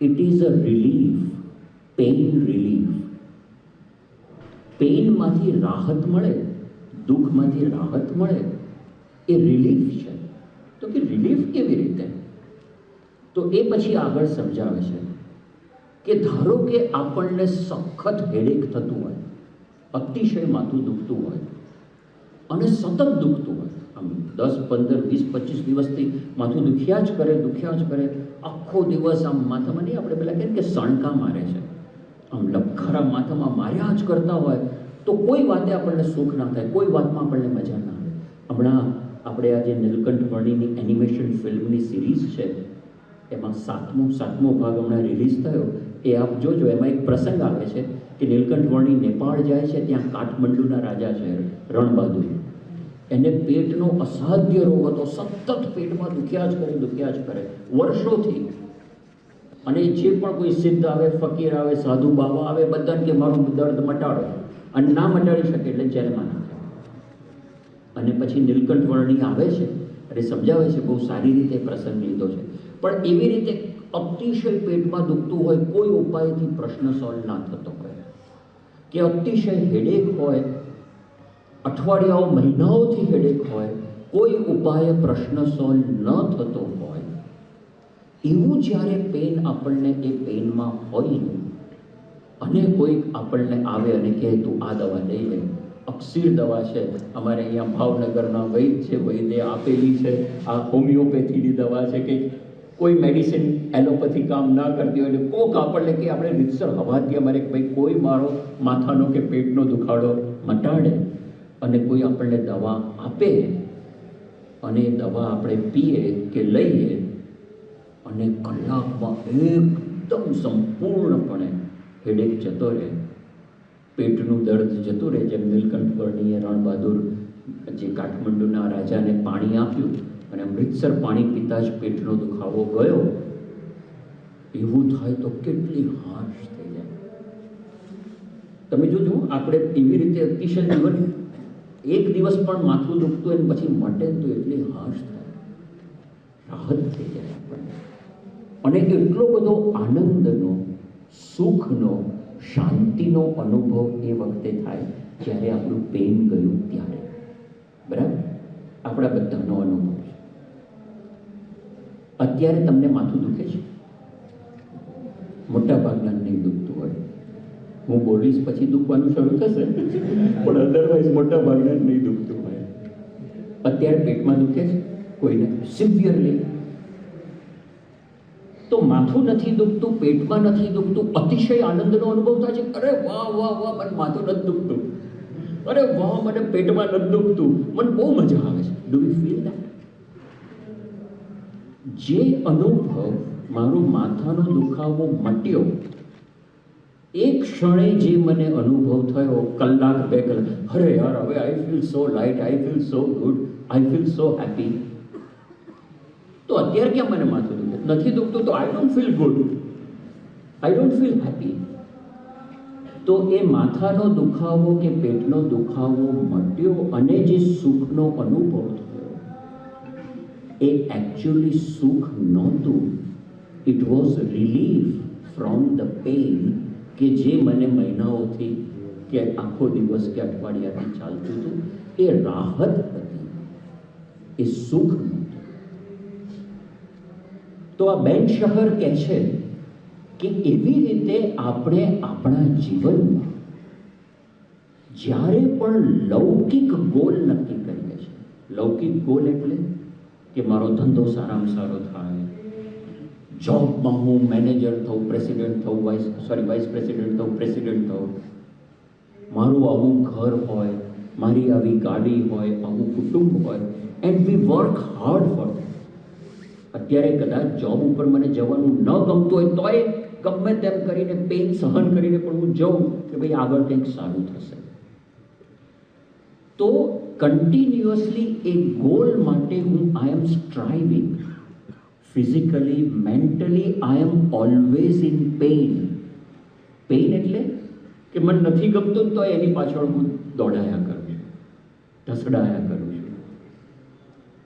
It is a relief, pain relief. પેઇનમાંથી રાહત મળે, દુઃખમાંથી રાહત મળે, એ રિલીફ છે. તો કે રિલીફ કેવી રીતે? તો એ પછી આગળ સમજાવે છે કે ધારો કે આપણને સખત હેડેક થતું હોય, અતિશય માથું દુખતું હોય, અને સતત દુખતું હોય, આમ 10, 15, 20, 25 દિવસથી માથું દુખ્યા જ કરે, આખો દિવસ આમ માથામાં નહીં, આપણે પેલા કહે કે સણકા મારે છે, આમ લબખારા માથામાં માર્યા જ કરતા હોય, તો કોઈ વાતે આપણને સુખ ના થાય, કોઈ વાતમાં આપણને મજા ના આવે. હમણાં આપણે આ જે નીલકંઠ વર્ણીની એનિમેશન ફિલ્મની સિરીઝ છે એમાં સાતમો ભાગ હમણાં રિલીઝ થયો. એ આપ જોજો. એમાં એક પ્રસંગ આવે છે કે નીલકંઠ વર્ણી નેપાળ જાય છે. ત્યાં કાઠમંડુના રાજા છે રણબહાદુર, એને પેટનો અસાધ્ય રોગ હતો. સતત પેટમાં દુખ્યા જ કરે વર્ષોથી. અને જે પણ કોઈ સિદ્ધ આવે, ફકીર આવે, સાધુ બાબા આવે, બધાને કે મારું દર્દ મટાડો, અને ના મટાડી શકે એટલે જેલમાં નાખે. અને પછી નીલકંઠ વર્ણી આવે છે અને સમજાવે છે, બહુ સારી રીતે પ્રસંગ લીધો છે. પણ એવી રીતે અતિશય પેટમાં દુખતું હોય, કોઈ ઉપાયથી પ્રશ્ન સોલ્વ ના થતો હોય, કે અતિશય હેડેક હોય, અઠવાડિયાઓ મહિનાઓથી હેડેક હોય, કોઈ ઉપાય પ્રશ્ન સોલ્વ ન થતો હોય, એવું જ્યારે પેન આપણને એ પેનમાં હોય અને કોઈક આપણને આવે અને કહે તું આ દવા લઈ લે, અક્ષીર દવા છે, અમારે અહીંયા ભાવનગરના વૈદ છે, વૈદે આપેલી છે, આ હોમિયોપેથીની દવા છે, કે કોઈ મેડિસિન એલોપેથી કામ ના કરતી હોય એટલે કોક આપણને કે આપણે રીતસર હવાથી અમારે ભાઈ કોઈ મારો માથાનો કે પેટનો દુખાડો મટાડે, અને કોઈ આપણને દવા આપે અને એ દવા આપણે પીએ કે લઈએ અને કલાકમાં એકદમ સંપૂર્ણપણે હેડેક જતો રહે, પેટનું દર્દ જતું રહે. જેમ નીલકંઠ વર્ણીએ રણબહાદુર જે કાઠમંડુના રાજાને પાણી આપ્યું અને અમૃતસર પાણી પીતા જ પેટનો દુખાવો ગયો, એવું થાય તો કેટલી હાશ થઈ જાય. તમે જોજો, આપણે એવી રીતે અતિશય જીવન એક દિવસ પણ માથું દુખતું હોય પછી મટે તો એટલી હાશ થાય, રાહત થઈ જાય આપણને. અને એટલો બધો આનંદનો, સુખનો, શાંતિનો અનુભવ એ વખતે થાય જ્યારે આપણું પેન ગયું ત્યારે. બરાબર? આપણા બધાનો અનુભવ છે. અત્યારે તમને માથું દુખે છે? મોટા ભાગના નહીં દુખતું હોય. હું બોલીશ પછી દુખવાનું શરૂ થશે, પણ અધરવાઇઝ મોટા ભાગના નહીં દુખતું હોય. અત્યારે પેટમાં દુખે છે કોઈને સિવિયરલી? તો માથું નથી દુખતું, પેટમાં નથી દુખતું, અતિશય આનંદનો અનુભવ થાય છે. અરે વાહ વાહ વાહ, મને માથું નથી દુખતું, અરે વાહ મને પેટમાં નથી દુખતું, મને બહુ મજા આવે છે. Do you feel that? જે અનુભવ મારો માથાનો દુખાવો મટ્યો, એક ક્ષણે જે મને અનુભવ થયો, કલાક બે કલાક, અરે યાર હવે I feel so light, I feel so good, I feel so happy. તો અત્યારે ક્યાં મને માથું દુખે? નથી દુખતું તો I don't feel good, I don't feel happy. તો એ માથાનો દુખાવો કે પેટનો દુખાવો મટ્યો અને જે સુખનો અનુભવ થયો, એ એકચ્યુઅલી સુખ નહોતું. It was relief from the pain કે જે મને મહિનાઓથી કે આખો દિવસ કે અઠવાડિયાથી ચાલતું હતું. એ રાહત હતી, એ સુખ નહોતું. તો આ બેન શહર કહે છે કે એવી રીતે આપણે આપણા જીવનમાં જ્યારે પણ લૌકિક ગોલ નક્કી કરીએ છીએ, લૌકિક ગોલ એટલે કે મારો ધંધો સારામાં સારો થાય, જોબમાં હું મેનેજર થઉં, પ્રેસિડેન્ટ થઉં, વાઇસ પ્રેસિડેન્ટ થઉં, પ્રેસિડેન્ટ થઉં, મારું આવું ઘર હોય, મારી આવી ગાડી હોય, આવું કુટુંબ હોય, and we work hard for that. અત્યારે કદાચ જોબ ઉપર મને જવાનું ન ગમતું હોય તોય ગમે તેમ કરીને પેન સહન કરીને પણ હું જાઉં કે ભાઈ આગળ કંઈક સારું થશે. તો કન્ટિન્યુઅસલી એ ગોલ માટે હું I am striving. Physically, mentally I am always in pain. Pain એટલે કે મને નથી ગમતું તો એની પાછળ હું દોડાયા કરું છું, ઢસડાયા કરું છું.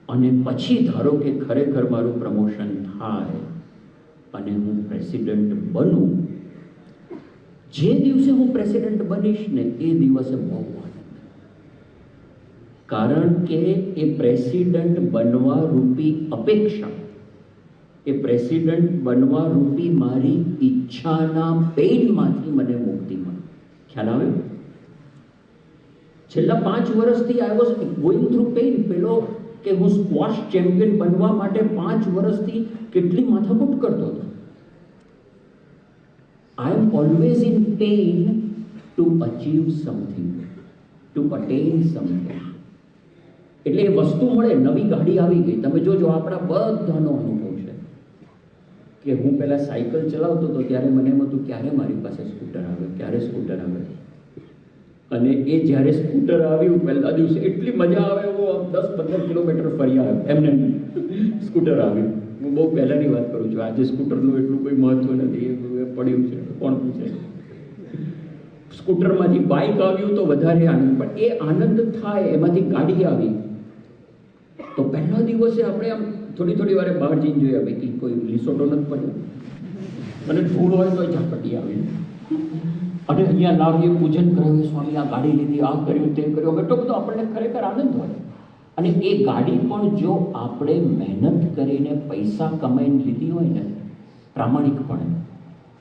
અને પછી ધારો કે ખરેખર મારું પ્રમોશન થાય અને હું પ્રેસિડેન્ટ બનું, જે દિવસે હું પ્રેસિડેન્ટ બનીશ ને એ દિવસે બહુ આનંદ. કારણ કે એ પ્રેસિડેન્ટ બનવા રૂપી અપેક્ષા, એ પ્રેસિડેન્ટ બનવા રૂપી મારી ઈચ્છાના પેઇનમાંથી મને મુક્તિ મળે. ખ્યાલ આવે? છેલ્લા 5 વર્ષથી I was going through pain. પેલો કે હું સ્ક્વોશ ચેમ્પિયન બનવા માટે 5 વર્ષથી કેટલી માથાકૂટ કરતો હતો. I am always in pain to achieve something. To attain something. એટલે એ વસ્તુ મળે, નવી ગાડી આવી ગઈ. તમે જોજો, આપણા બધાનો અનુભવ છે કે હું પહેલાં સાયકલ ચલાવતો હતો ત્યારે મને એમ હતું ક્યારે મારી પાસે સ્કૂટર આવે, ક્યારે સ્કૂટર આવે. અને એ જ્યારે સ્કૂટર આવ્યું પહેલા દિવસે એટલી મજા આવે, હું 10-15 કિલોમીટર ફરી આવ્યો એમને. સ્કૂટર આવ્યું, હું બહુ પહેલાંની વાત કરું છું. આજે સ્કૂટરનું એટલું કોઈ મહત્વ નથી, એ પડ્યું છે, કોણ પૂછે. સ્કૂટરમાંથી બાઇક આવ્યું તો વધારે આનંદ. પણ એ આનંદ થાય, એમાંથી ગાડી આવી તો પહેલા દિવસે આપણે આમ થોડી વારે બહાર જઈને જોઈએ ભાઈ કે કોઈ લીસોટો નથી પડ્યો, અને ધૂળ હોય તો ઝાપટી આવી. અને અહીંયા લાવીએ, પૂજન કરાવીએ, સ્વામી આ ગાડી લીધી, આ કર્યું, તે કર્યું, એટલો બધો આપણને ખરેખર આનંદ હોય. અને એ ગાડી પણ જો આપણે મહેનત કરીને પૈસા કમાઈને લીધી હોય ને, પ્રામાણિકપણે,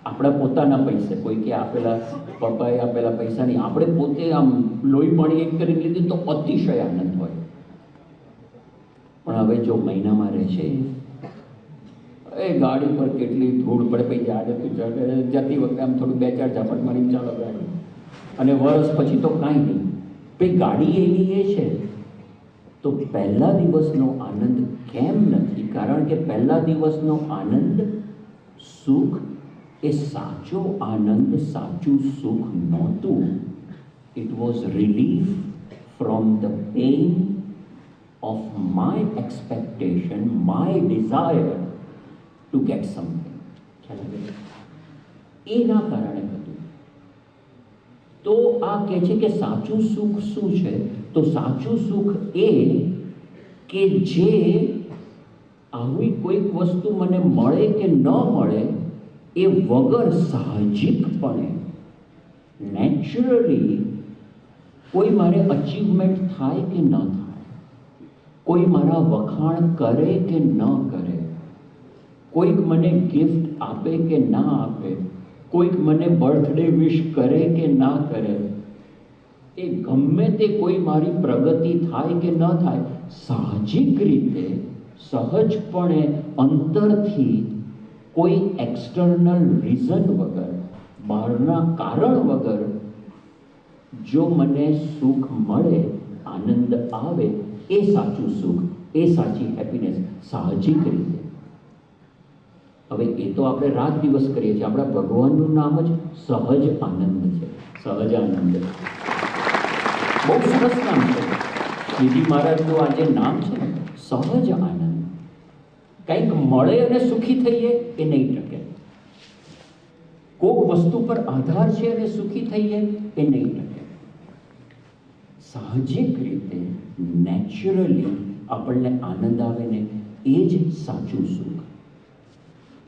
આપણા પોતાના પૈસે, કોઈ કે આપેલા પપ્પાએ આપેલા પૈસા નહીં, આપણે પોતે આમ લોહી પાણી એક કરીને લીધી તો અતિશય આનંદ હોય. પણ હવે જો મહિનામાં રહે છે, એ ગાડી પર કેટલી ધૂળ પડે, પછી જતી વખતે આમ થોડું 2-4 ઝાપટ મારીને ચાલો ગાડી, અને વર્ષ પછી તો કાંઈ નહીં. ભાઈ ગાડી એની એ છે. તો પહેલા દિવસનો આનંદ કેમ નથી? કારણ કે પહેલા દિવસનો આનંદ, સુખ, એ સાચો આનંદ, સાચું સુખ નહોતું. It was relief from the pain of my expectation, my desire to get something. એના કારણે હતું. તો આ કહે છે કે સાચું સુખ શું છે? તો સાચું સુખ એ કે જે આવી કોઈક વસ્તુ મને મળે કે ન મળે એ વગર સાહજિકપણે, નેચરલી, કોઈ મારે અચીવમેન્ટ થાય કે ન થાય, કોઈ મારા વખાણ કરે કે ન કરે, કોઈક મને ગિફ્ટ આપે કે ના આપે, કોઈક મને બર્થડે વિશ કરે કે ના કરે, એ ગમે તે કોઈ મારી પ્રગતિ થાય કે ન થાય, સાહજિક રીતે, સહજપણે, અંતરથી, કોઈ એક્સટર્નલ રીઝન વગર, બહારના કારણ વગર જો મને સુખ મળે, આનંદ આવે, એ સાચું સુખ, એ સાચી હેપીનેસ, સાહજિક રીતે. હવે એ તો આપણે રાત દિવસ કરીએ છીએ. આપણા ભગવાનનું નામ જ સહજ આનંદ છે. સહજ આનંદ બહુ સરસ નામ છે. શ્રીજી મહારાજનું આ જે નામ છે ને, સહજ આનંદ. કંઈક મળે અને સુખી થઈએ એ નહીં ટકે. કોઈક વસ્તુ પર આધાર છે અને સુખી થઈએ એ નહીં ટકે. સાહજિક રીતે, નેચરલી આપણને આનંદ આવે ને, એ જ સાચું સુખ.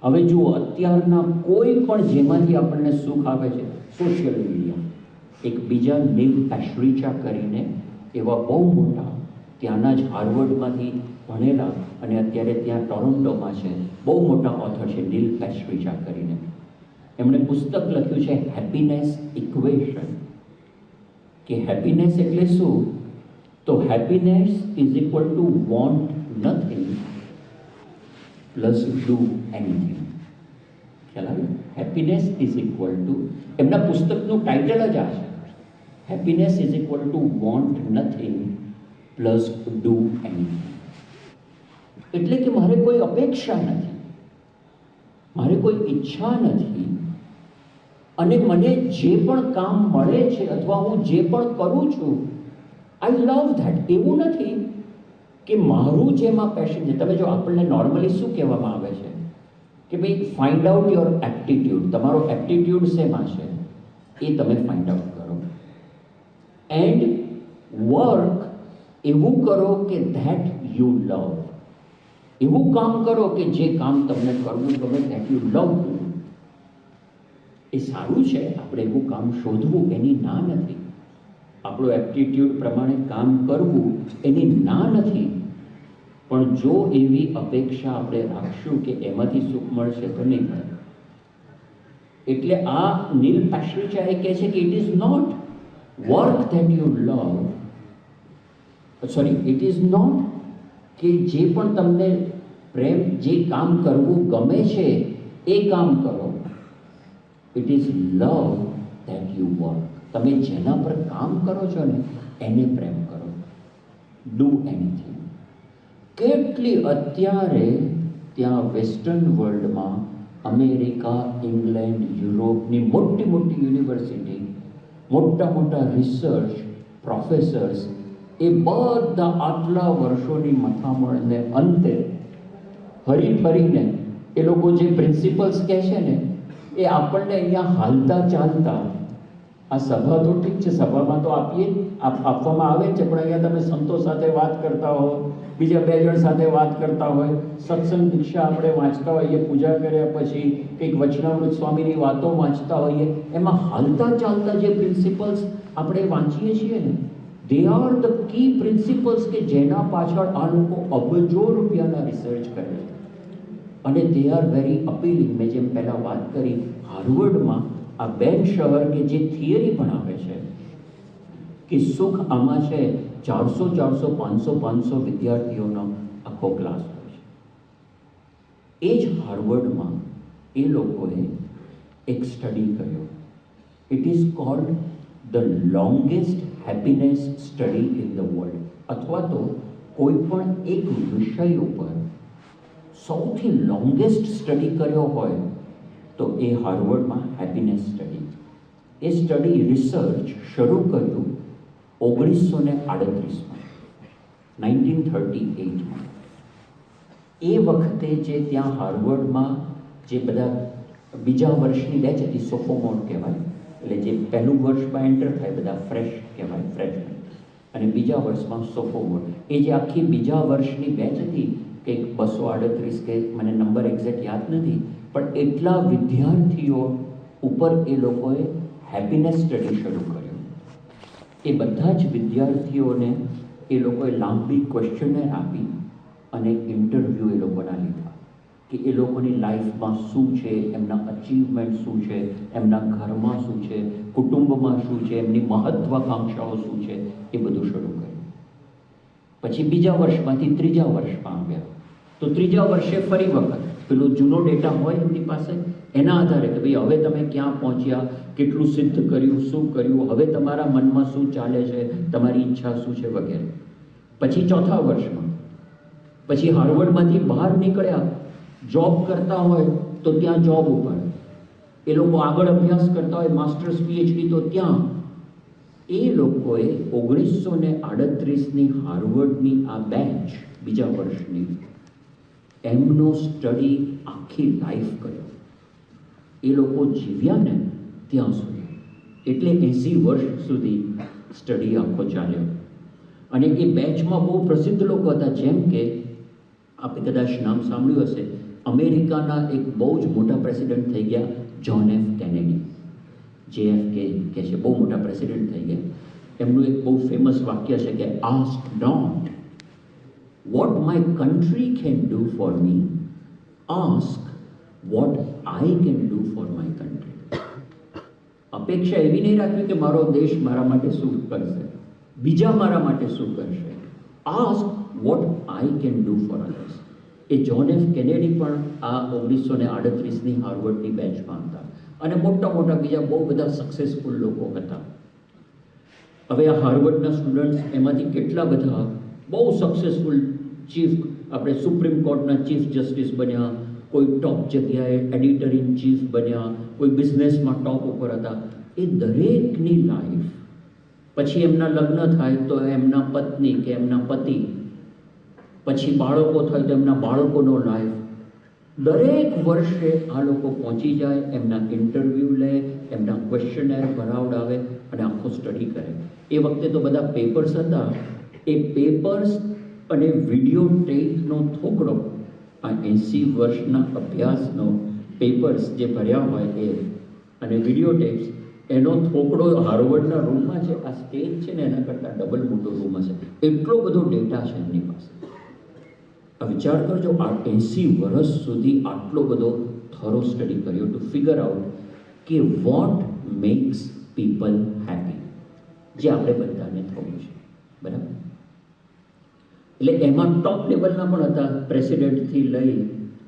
હવે જુઓ, અત્યારના કોઈ પણ જેમાંથી આપણને સુખ આવે છે, સોશિયલ મીડિયા. એક બીજા નીલ પેશ્રીચા કરીને, એવા બહુ મોટા, ત્યાંના જ હાર્વર્ડમાંથી ભણેલા અને અત્યારે ત્યાં ટોરોન્ટોમાં છે, બહુ મોટા ઓથર છે, નીલ પેશ્રીચા કરીને. એમણે પુસ્તક લખ્યું છે હેપીનેસ ઇક્વેશન. કે હેપીનેસ એટલે શું? તો happiness is equal to want nothing plus do anything. ખ્યાલ આવે? હેપીનેસ ઇઝ ઇક્વલ ટુ, એમના પુસ્તકનું ટાઇટલ જ આ છે, happiness is equal to want nothing plus do anything. એટલે કે મારે કોઈ અપેક્ષા નથી, મારે કોઈ ઈચ્છા નથી, અને મને જે પણ કામ મળે છે અથવા હું જે પણ કરું છું, આઈ લવ ધેટ. એવું નથી કે મારું જેમાં પેશન છે. તમે જો, આપણને નોર્મલી શું કહેવામાં આવે છે કે ભાઈ ફાઇન્ડ આઉટ યોર એપ્ટિટ્યૂડ. તમારો એપ્ટિટ્યૂડ શેમાં છે એ તમે ફાઇન્ડ આઉટ કરો, એન્ડ વર્ક એવું કરો કે ધેટ યુ લવ. એવું કામ કરો કે જે કામ તમને કરવું ગમે, ધેટ યુ લવ ટુ. એ સારું છે, આપણે એવું કામ શોધવું, એની ના નથી. આપણો એપ્ટિટ્યૂડ પ્રમાણે કામ કરવું એની ના નથી. પણ જો એવી અપેક્ષા આપણે રાખશું કે એમાંથી સુખ મળશે તો નહીં મળે. એટલે આ નીલ પેશ્રીચા એ કહે છે કે it is not work that you love, sorry, it is not કે જે પણ તમને પ્રેમ, જે કામ કરવું ગમે છે એ કામ કરો. It is love that you work. તમે જેના પર કામ કરો છો ને એને પ્રેમ કરો. Do anything. કેટલી અત્યારે ત્યાં વેસ્ટર્ન વર્લ્ડમાં અમેરિકા, ઇંગ્લેન્ડ, યુરોપની મોટી મોટી યુનિવર્સિટી, મોટા મોટા રિસર્ચ પ્રોફેસર્સ, એ બધા આટલા વર્ષોની મથામણને અંતે હરી ફરીને એ લોકો જે પ્રિન્સિપલ્સ કહે છે ને, એ આપણને અહીંયા હાલતા ચાલતા, આ સભા તો ઠીક છે, સભામાં તો આપવામાં આવે છે, પણ અહીંયા તમે સંતો સાથે વાત કરતા હો, બીજા 2 જણ સાથે વાત કરતા હોય, સત્સંગ દીક્ષા આપણે વાંચતા હોઈએ, પૂજા કર્યા પછી કંઈક વચનામૃત સ્વામીની વાતો વાંચતા હોઈએ, એમાં હાલતા ચાલતા જે પ્રિન્સિપલ્સ આપણે વાંચીએ છીએ ને, they are the key principles કે જેના પાછળ આ લોકો અબજો રૂપિયાના રિસર્ચ કરે છે. અને દે આર વેરી અપીલિંગ. મેં જેમ પહેલાં વાત કરી, હાર્વર્ડમાં આ બેન શહર કે જે થિયરી ભણાવે છે કે સુખ આમાં છે, 400 500 વિદ્યાર્થીઓનો આખો ક્લાસ હોય છે. એ જ હાર્વર્ડમાં એ લોકોએ એક સ્ટડી કર્યો. It is called the longest happiness study in the world, અથવા તો કોઈ પણ એક વિષય ઉપર સૌથી લોંગેસ્ટ સ્ટડી કર્યો હોય તો એ હાર્વર્ડમાં હેપીનેસ સ્ટડી. એ સ્ટડી રિસર્ચ શરૂ કર્યું 1938માં, 1938માં. એ વખતે જે ત્યાં હાર્વર્ડમાં જે બધા બીજા વર્ષની બેચ હતી, સોફોમોર કહેવાય, એટલે જે પહેલું વર્ષમાં એન્ટર થાય બધા ફ્રેશ કહેવાય, ફ્રેશમેન, અને બીજા વર્ષમાં સોફોમોર. એ જે આખી બીજા વર્ષની બેચ હતી, કંઈક 238 કે મને નંબર એક્ઝેક્ટ યાદ નથી, પણ એટલા વિદ્યાર્થીઓ ઉપર એ લોકોએ હેપીનેસ સ્ટડી શરૂ કર્યો. એ બધા જ વિદ્યાર્થીઓને એ લોકોએ લાંબી ક્વેશ્ચનર આપી અને ઇન્ટરવ્યૂ એ લોકોના લીધા કે એ લોકોની લાઈફમાં શું છે, એમના અચીવમેન્ટ શું છે, એમના ઘરમાં શું છે, કુટુંબમાં શું છે, એમની મહત્વાકાંક્ષાઓ શું છે, એ બધું શરૂ કર્યું. પછી બીજા વર્ષમાંથી ત્રીજા વર્ષમાં આવ્યા, તો ત્રીજા વર્ષે ફરી વખત પેલો જૂનો ડેટા હોય એમની પાસે, એના આધારે કે ભાઈ હવે તમે ક્યાં પહોંચ્યા, કેટલું સિદ્ધ કર્યું, શું કર્યું, હવે તમારા મનમાં શું ચાલે છે, તમારી ઈચ્છા શું છે, વગેરે. પછી ચોથા વર્ષમાં, પછી હાર્વર્ડમાંથી બહાર નીકળ્યા, જોબ કરતા હોય તો ત્યાં જોબ ઉપર, એ લોકો આગળ અભ્યાસ કરતા હોય, માસ્ટર્સ પીએચડી, તો ત્યાં એ લોકોએ 1938ની હાર્વર્ડની આ બેચ બીજા વર્ષની, એમનો સ્ટડી આખી લાઈફ કર્યો. એ લોકો જીવ્યા ને ત્યાં સુધી, એટલે 80 વર્ષ સુધી સ્ટડી આખો ચાલ્યો. અને એ બેચમાં બહુ પ્રસિદ્ધ લોકો હતા, જેમ કે આપણે કદાચ નામ સાંભળ્યું હશે, અમેરિકાના એક બહુ જ મોટા પ્રેસિડેન્ટ થઈ ગયા, જ્હોન એફ કેનેડી, JFK કે છે, બહુ મોટા પ્રેસિડેન્ટ થઈ ગયા. એમનું એક બહુ ફેમસ વાક્ય છે કે ask not what my country can do for me, ask what I can do for my country. અપેક્ષા એવી નહીં રાખવી કે મારો દેશ મારા માટે શું કરશે, બીજા મારા માટે શું કરશે. ask what I can do for others. A John F Kennedy પણ આ 1938ની હાર્વર્ડની બેચમાં હતા, અને મોટા મોટા બીજા બહુ બધા સક્સેસફુલ લોકો હતા. હવે આ હાર્વર્ડના સ્ટુડન્ટ્સ એમાંથી કેટલા બધા બહુ સક્સેસફુલ ચીફ, આપણે સુપ્રીમ કોર્ટના ચીફ જસ્ટિસ બન્યા, કોઈ ટોપ જગ્યાએ એડિટર ઇન ચીફ બન્યા, કોઈ બિઝનેસમાં ટોપ ઉપર હતા. એ દરેકની લાઈફ, પછી એમના લગ્ન થાય તો એમના પત્ની કે એમના પતિ, પછી બાળકો થાય તો એમના બાળકોનો લાઈફ, દરેક વર્ષે આ લોકો પહોંચી જાય, એમના ઇન્ટરવ્યૂ લે, એમના ક્વેશ્ચનર ભરાવડાવે અને આખો સ્ટડી કરે. એ વખતે તો બધા પેપર્સ હતા, એ પેપર્સ અને વિડીયો ટેપનો થોકડો, આ 80 વર્ષના અભ્યાસનો પેપર્સ જે ભર્યા હોય એ અને વિડીયો ટેપ્સ, એનો થોકડો હાર્વર્ડના રૂમમાં છે. આ સ્ટેજ છે ને એના કરતાં ડબલ મોટો રૂમ હશે, એટલો બધો ડેટા છે એમની પાસે. વિચાર કરજો, આ 80 વર્ષ સુધી આટલો બધો થરો સ્ટડી કર્યો ટુ ફિગર આઉટ કે વોટ મેક્સ પીપલ હેપી, જે આપણે બધાને થવું છે, બરાબર. એટલે એમાં ટોપ લેવલના પણ હતા, પ્રેસિડેન્ટથી લઈ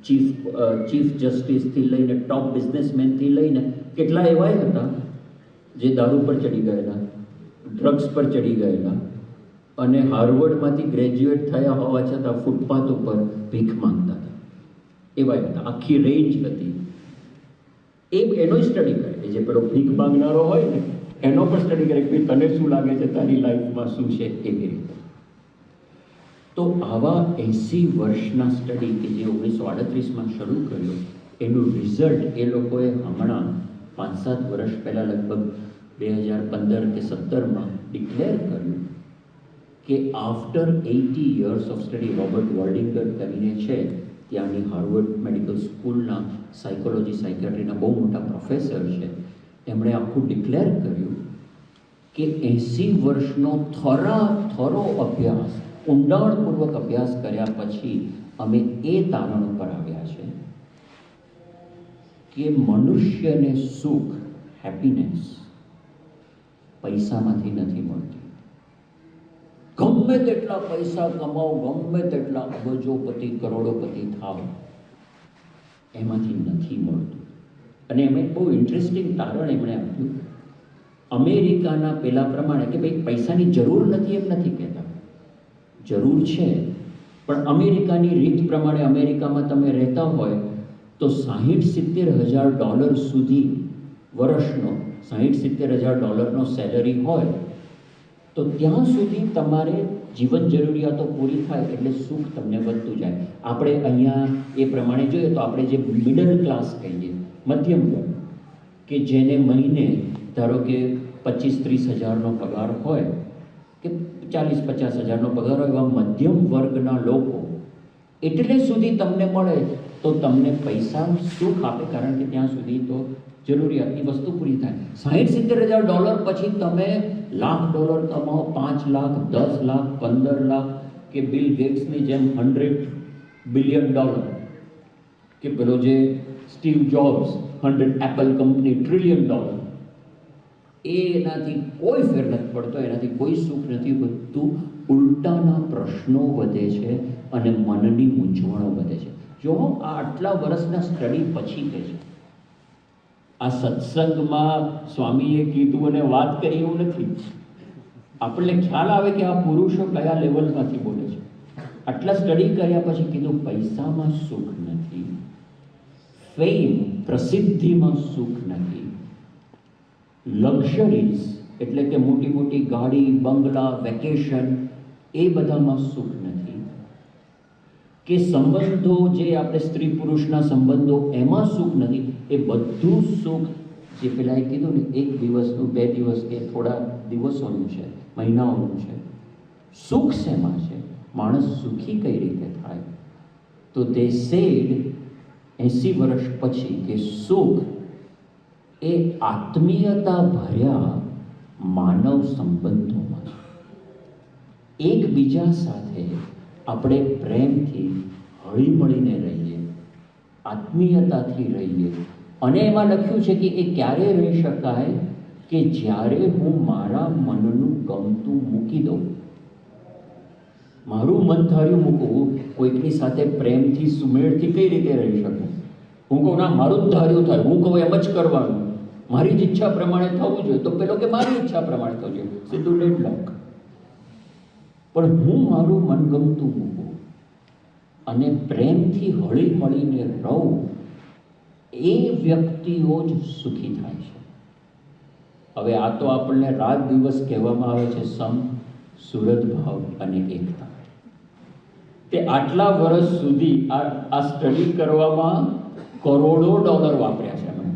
ચીફ જસ્ટિસથી લઈને ટોપ બિઝનેસમેનથી લઈને કેટલા એવાય હતા જે દારૂ પર ચડી ગયેલા, ડ્રગ્સ પર ચડી ગયેલા અને હાર્વર્ડમાંથી ગ્રેજ્યુએટ થયા હોવા છતાં ફૂટપાથ ઉપર ભીખ માંગતા હતા, એવા હતા. આખી રેન્જ હતી. એનો સ્ટડી કરે કે જે પેલો ભીખ માંગનારો હોય ને એનો પણ સ્ટડી કરે કે તને શું લાગે છે, તારી લાઈફમાં શું છે, એવી રીતે. તો આવા 80 વર્ષના સ્ટડી કે જે 1938માં શરૂ કર્યો, એનું રિઝલ્ટ એ લોકોએ હમણાં 5-7 વર્ષ પહેલાં લગભગ 2015 કે 17માં ડિક્લેર કર્યું કે after 80 years of study, Robert Waldinger કરીને છે ત્યાંની હાર્વર્ડ મેડિકલ સ્કૂલના સાયકોલોજી-સાયકેટ્રીના બહુ મોટા પ્રોફેસર છે, એમણે આખું ડિક્લેર કર્યું કે 80 વર્ષનો થરો અભ્યાસ, ઊંડાણપૂર્વક અભ્યાસ કર્યા પછી અમે એ તારણ ઉપર આવ્યા છે કે મનુષ્યને સુખ, હેપીનેસ પૈસામાંથી નથી મળતી. ગમે તેટલા પૈસા કમાઓ, ગમે તેટલા અબજોપતિ, કરોડોપતિ થાવ, એમાંથી નથી મળતું. અને એમ એક બહુ ઇન્ટરેસ્ટિંગ તારણ એમણે આપ્યું. અમેરિકાના પેલા પ્રમાણે કે ભાઈ પૈસાની જરૂર નથી એમ નથી કહેતા, જરૂર છે, પણ અમેરિકાની રીત પ્રમાણે અમેરિકામાં તમે રહેતા હોય તો $60,000-70,000 સુધી વર્ષનો, $60,000-70,000 સેલરી હોય તો ત્યાં સુધી તમારે જીવન જરૂરિયાતો પૂરી થાય એટલે સુખ તમને વધતું જાય. આપણે અહીંયા એ પ્રમાણે જોઈએ તો આપણે જે મિડલ ક્લાસ કહીએ, મધ્યમ વર્ગ, કે જેને મહિને ધારો કે 25-30 હજારનો પગાર હોય કે 40-50 હજારનો પગાર હોય, એવા મધ્યમ વર્ગના લોકો એટલે સુધી તમને મળે તો તમને પૈસા સુખ આપે, કારણ કે ત્યાં સુધી તો જરૂરિયાતની વસ્તુ પૂરી થાય. $60,000-70,000 પછી તમે $1,00,000 કમાઓ, 5 લાખ, 10 લાખ, 15 લાખ, કે બિલ ગેટ્સની જેમ $100 બિલિયન, કે પેલો જે Steve jobs 100 Apple company $1 trillion, એનાથી કોઈ ફેર નથી પડતો, એનાથી કોઈ સુખ નથી વધતું. ઉલટાના પ્રશ્નો વધે છે અને મનની મૂંઝવણો વધે છે. જો આ આટલા વર્ષના સ્ટડી પછી કહે છે, આ સત્સંગમાં સ્વામીએ કીધું અને વાત કરી એવું નથી. આપણને ખ્યાલ આવે કે આ પુરુષો કયા લેવલમાંથી બોલે છે. આટલા સ્ટડી કર્યા પછી કીધું પૈસામાં સુખ નથી, ફેમ, પ્રસિદ્ધિમાં સુખ નથી, લક્ઝરીઝ એટલે કે મોટી મોટી ગાડી, બંગલા, વેકેશન, એ બધામાં સુખ નથી, કે સંબંધો જે આપણે સ્ત્રી પુરુષના સંબંધો એમાં સુખ નથી. એ બધું સુખ જે પેલા કીધું ને 1 દિવસનું, 2 દિવસ કે થોડા દિવસોનું છે, મહિનાઓનું છે. સુખ શેમાં છે? માણસ સુખી કઈ રીતે થાય? તો તે સેડ 80 વર્ષ પછી કે સુખ એ આત્મીયતા ભર્યા માનવ સંબંધોમાં છે. એકબીજા સાથે આપણે પ્રેમથી હળીમળીને રહીએ, આત્મીયતાથી રહીએ. અને એમાં લખ્યું છે કે એ ક્યારે રહી શકાય કે જ્યારે હું મારા મનનું ગમતું મૂકી દઉં. મારું મન ધાર્યું મૂકવું, કોઈકની સાથે પ્રેમથી, સુમેળથી કઈ રીતે રહી શકું? હું કહું ના, મારું જ ધાર્યું થાય, હું કહું એમ જ કરવાનું, મારી જ ઈચ્છા પ્રમાણે થવું જોઈએ, તો પેલો કે મારી ઈચ્છા પ્રમાણે થવું જોઈએ, સીધું ડેડલોક. પણ હું મારું મનગમતું મૂકું અને પ્રેમથી હળી મળીને રહું, એ વ્યક્તિઓ જ સુખી થાય છે. હવે આ તો આપણને રાત દિવસ કહેવામાં આવે છે સમ, સુરત ભાવ અને એકતા. તે આટલા વર્ષ સુધી આ સ્ટડી કરવામાં કરોડો ડોલર વાપર્યા છે એમણે.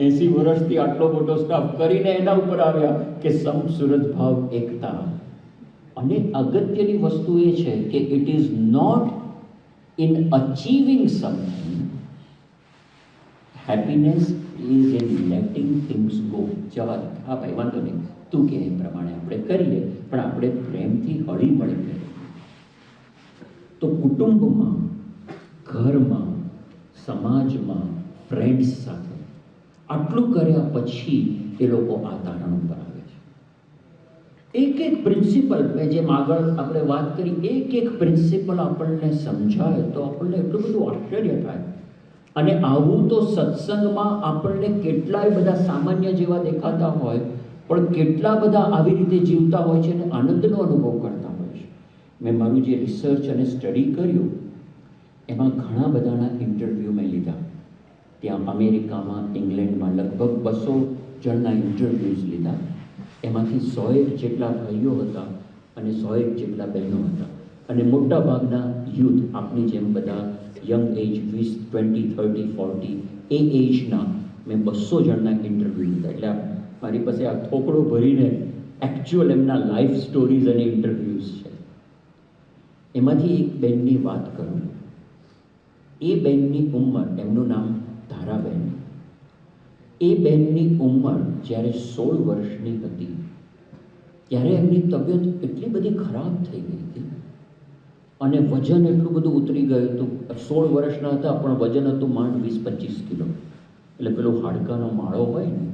80 વર્ષથી આટલો મોટો સ્ટાફ કરીને એના ઉપર આવ્યા કે સમ, સુરત ભાવ, એકતા. અને અગત્યની વસ્તુ એ છે કે it is not in achieving something, happiness is in letting things go. જવા દે, હા ભાઈ વાંધો નહીં, તું કે એ પ્રમાણે આપણે કરીએ, પણ આપણે પ્રેમથી હળી મળી કરીએ. તો કુટુંબમાં, ઘરમાં, સમાજમાં, ફ્રેન્ડ્સ સાથે આટલું કર્યા પછી એ લોકો આ તારણ ઉપર આવે છે. એક એક પ્રિન્સિપલ, જેમ આગળ આપણે વાત કરી, એક એક પ્રિન્સિપલ આપણને સમજાય તો આપણને એટલું બધું આશ્ચર્ય થાય. અને આવું તો સત્સંગમાં આપણને કેટલાય બધા સામાન્ય જેવા દેખાતા હોય, પણ કેટલા બધા આવી રીતે જીવતા હોય છે અને આનંદનો અનુભવ કરતા હોય છે. મેં મારું જે રિસર્ચ અને સ્ટડી કર્યું એમાં ઘણા બધાના ઇન્ટરવ્યૂ મેં લીધા. ત્યાં અમેરિકામાં, ઇંગ્લેન્ડમાં લગભગ 200 જણના ઇન્ટરવ્યૂઝ લીધા. એમાંથી 101 જેટલા ભાઈઓ હતા અને 101 જેટલા બહેનો હતા. અને મોટા ભાગના યુથ, આપની જેમ બધા યંગ એજ 20, 20, 30, 40 એ એજના મેં 200 જણના ઇન્ટરવ્યૂ લીધા. એટલે મારી પાસે આ થોકડો ભરીને એકચ્યુઅલ એમના લાઈફ સ્ટોરીઝ અને ઇન્ટરવ્યૂઝ છે. એમાંથી એક બેનની વાત કરું. એ બેનની ઉંમર, એમનું નામ ધારાબેન. એ બેનની ઉંમર જ્યારે 16 વર્ષની હતી ત્યારે એમની તબિયત એટલી બધી ખરાબ થઈ ગઈ હતી અને વજન એટલું બધું ઉતરી ગયું હતું. 16 વર્ષના હતા પણ વજન હતું માંડ 20-25 કિલો. એટલે પેલો હાડકાનો માળો હોય ને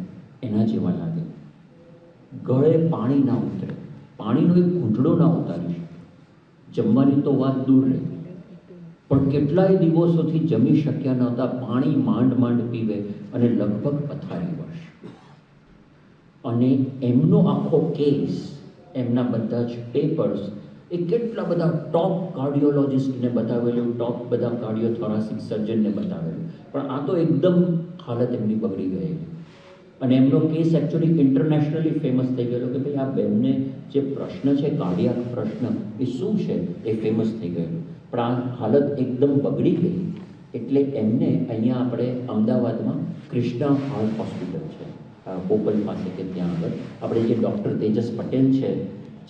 એના જેવા લાગે. ગળે પાણી ના ઉતરે, પાણીનો એક ઘૂંટડો ના ઉતારી શકે. જમવાની તો વાત દૂર રહી, પણ કેટલાય દિવસોથી જમી શક્યા નહોતા. પાણી માંડ માંડ પીવે અને લગભગ પથારી વર્ષ. અને એમનો આખો કેસ, એમના બધા જ પેપર્સ એ કેટલા બધા ટોપ કાર્ડિયોલોજિસ્ટને બતાવેલું, ટોપ બધા કાર્ડિયોથોરાસિક સર્જનને બતાવેલું, પણ આ તો એકદમ હાલત એમની બગડી ગયેલી. અને એમનો કેસ એકચ્યુઅલી ઇન્ટરનેશનલી ફેમસ થઈ ગયેલો કે ભાઈ આ બેનને જે પ્રશ્ન છે, કાર્ડિયાક પ્રશ્ન, એ શું છે, એ ફેમસ થઈ ગયેલું. પણ આ હાલત એકદમ બગડી ગઈ એટલે એમને અહીંયા આપણે અમદાવાદમાં કૃષ્ણા હાર્ટ હોસ્પિટલ છે, પોપલ પાસે કે ત્યાં આગળ આપણે જે ડૉક્ટર તેજસ પટેલ છે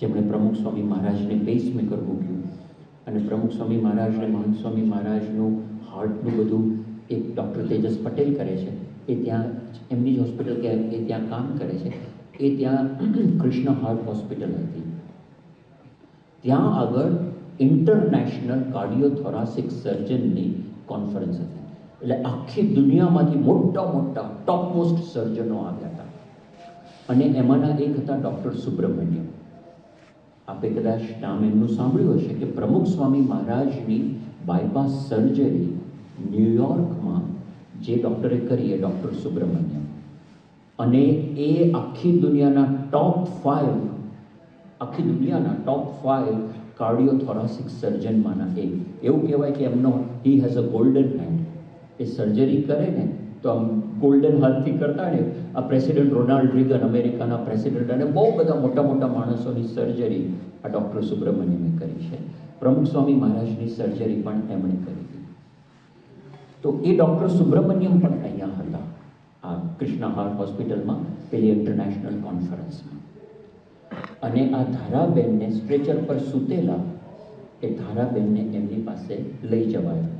જેમણે પ્રમુખ સ્વામી મહારાજને પેસમેકર મૂક્યું અને પ્રમુખ સ્વામી મહારાજને મહંત સ્વામી મહારાજનું હાર્ટનું બધું એક ડૉક્ટર તેજસ પટેલ કરે છે. એ ત્યાં એમની જ હોસ્પિટલ કે એ ત્યાં કામ કરે છે. એ ત્યાં કૃષ્ણ હાર્ટ હોસ્પિટલ હતી. ત્યાં આગળ ઇન્ટરનેશનલ કાર્ડિયોથોરાસિક સર્જનની કોન્ફરન્સ હતી. એટલે આખી દુનિયામાંથી મોટા મોટા ટોપમોસ્ટ સર્જનો આવ્યા હતા અને એમાંના એક હતા ડૉક્ટર સુબ્રમણ્યમ. આપે કદાચ નામ એમનું સાંભળ્યું હશે કે પ્રમુખ સ્વામી મહારાજની બાયપાસ સર્જરી ન્યૂયોર્કમાં જે ડૉક્ટરે કરી એ ડૉક્ટર સુબ્રમણ્યમ. અને એ આખી દુનિયાના ટોપ 5 કાર્ડિયોથોરાસિક સર્જનમાંના એક. એવું કહેવાય કે એમનો he has a golden hand. A surgery કરે ને તો આમ ગોલ્ડન હાથથી કરતા ને. આ પ્રેસિડેન્ટ રોનાલ્ડ રીગન, અમેરિકાના પ્રેસિડેન્ટ, અને બહુ બધા મોટા મોટા માણસોની સર્જરી આ ડૉક્ટર સુબ્રમણ્યમે કરી છે. પ્રમુખ સ્વામી મહારાજની સર્જરી પણ એમણે કરી હતી. તો એ ડૉક્ટર સુબ્રમણ્યમ પણ અહીંયા હતા આ કૃષ્ણા હાર્ટ હોસ્પિટલમાં પેલી ઇન્ટરનેશનલ કોન્ફરન્સમાં. અને આ ધારાબેનને સ્ટ્રેચર પર સૂતેલા એ ધારાબેનને એમની પાસે લઈ જવાયા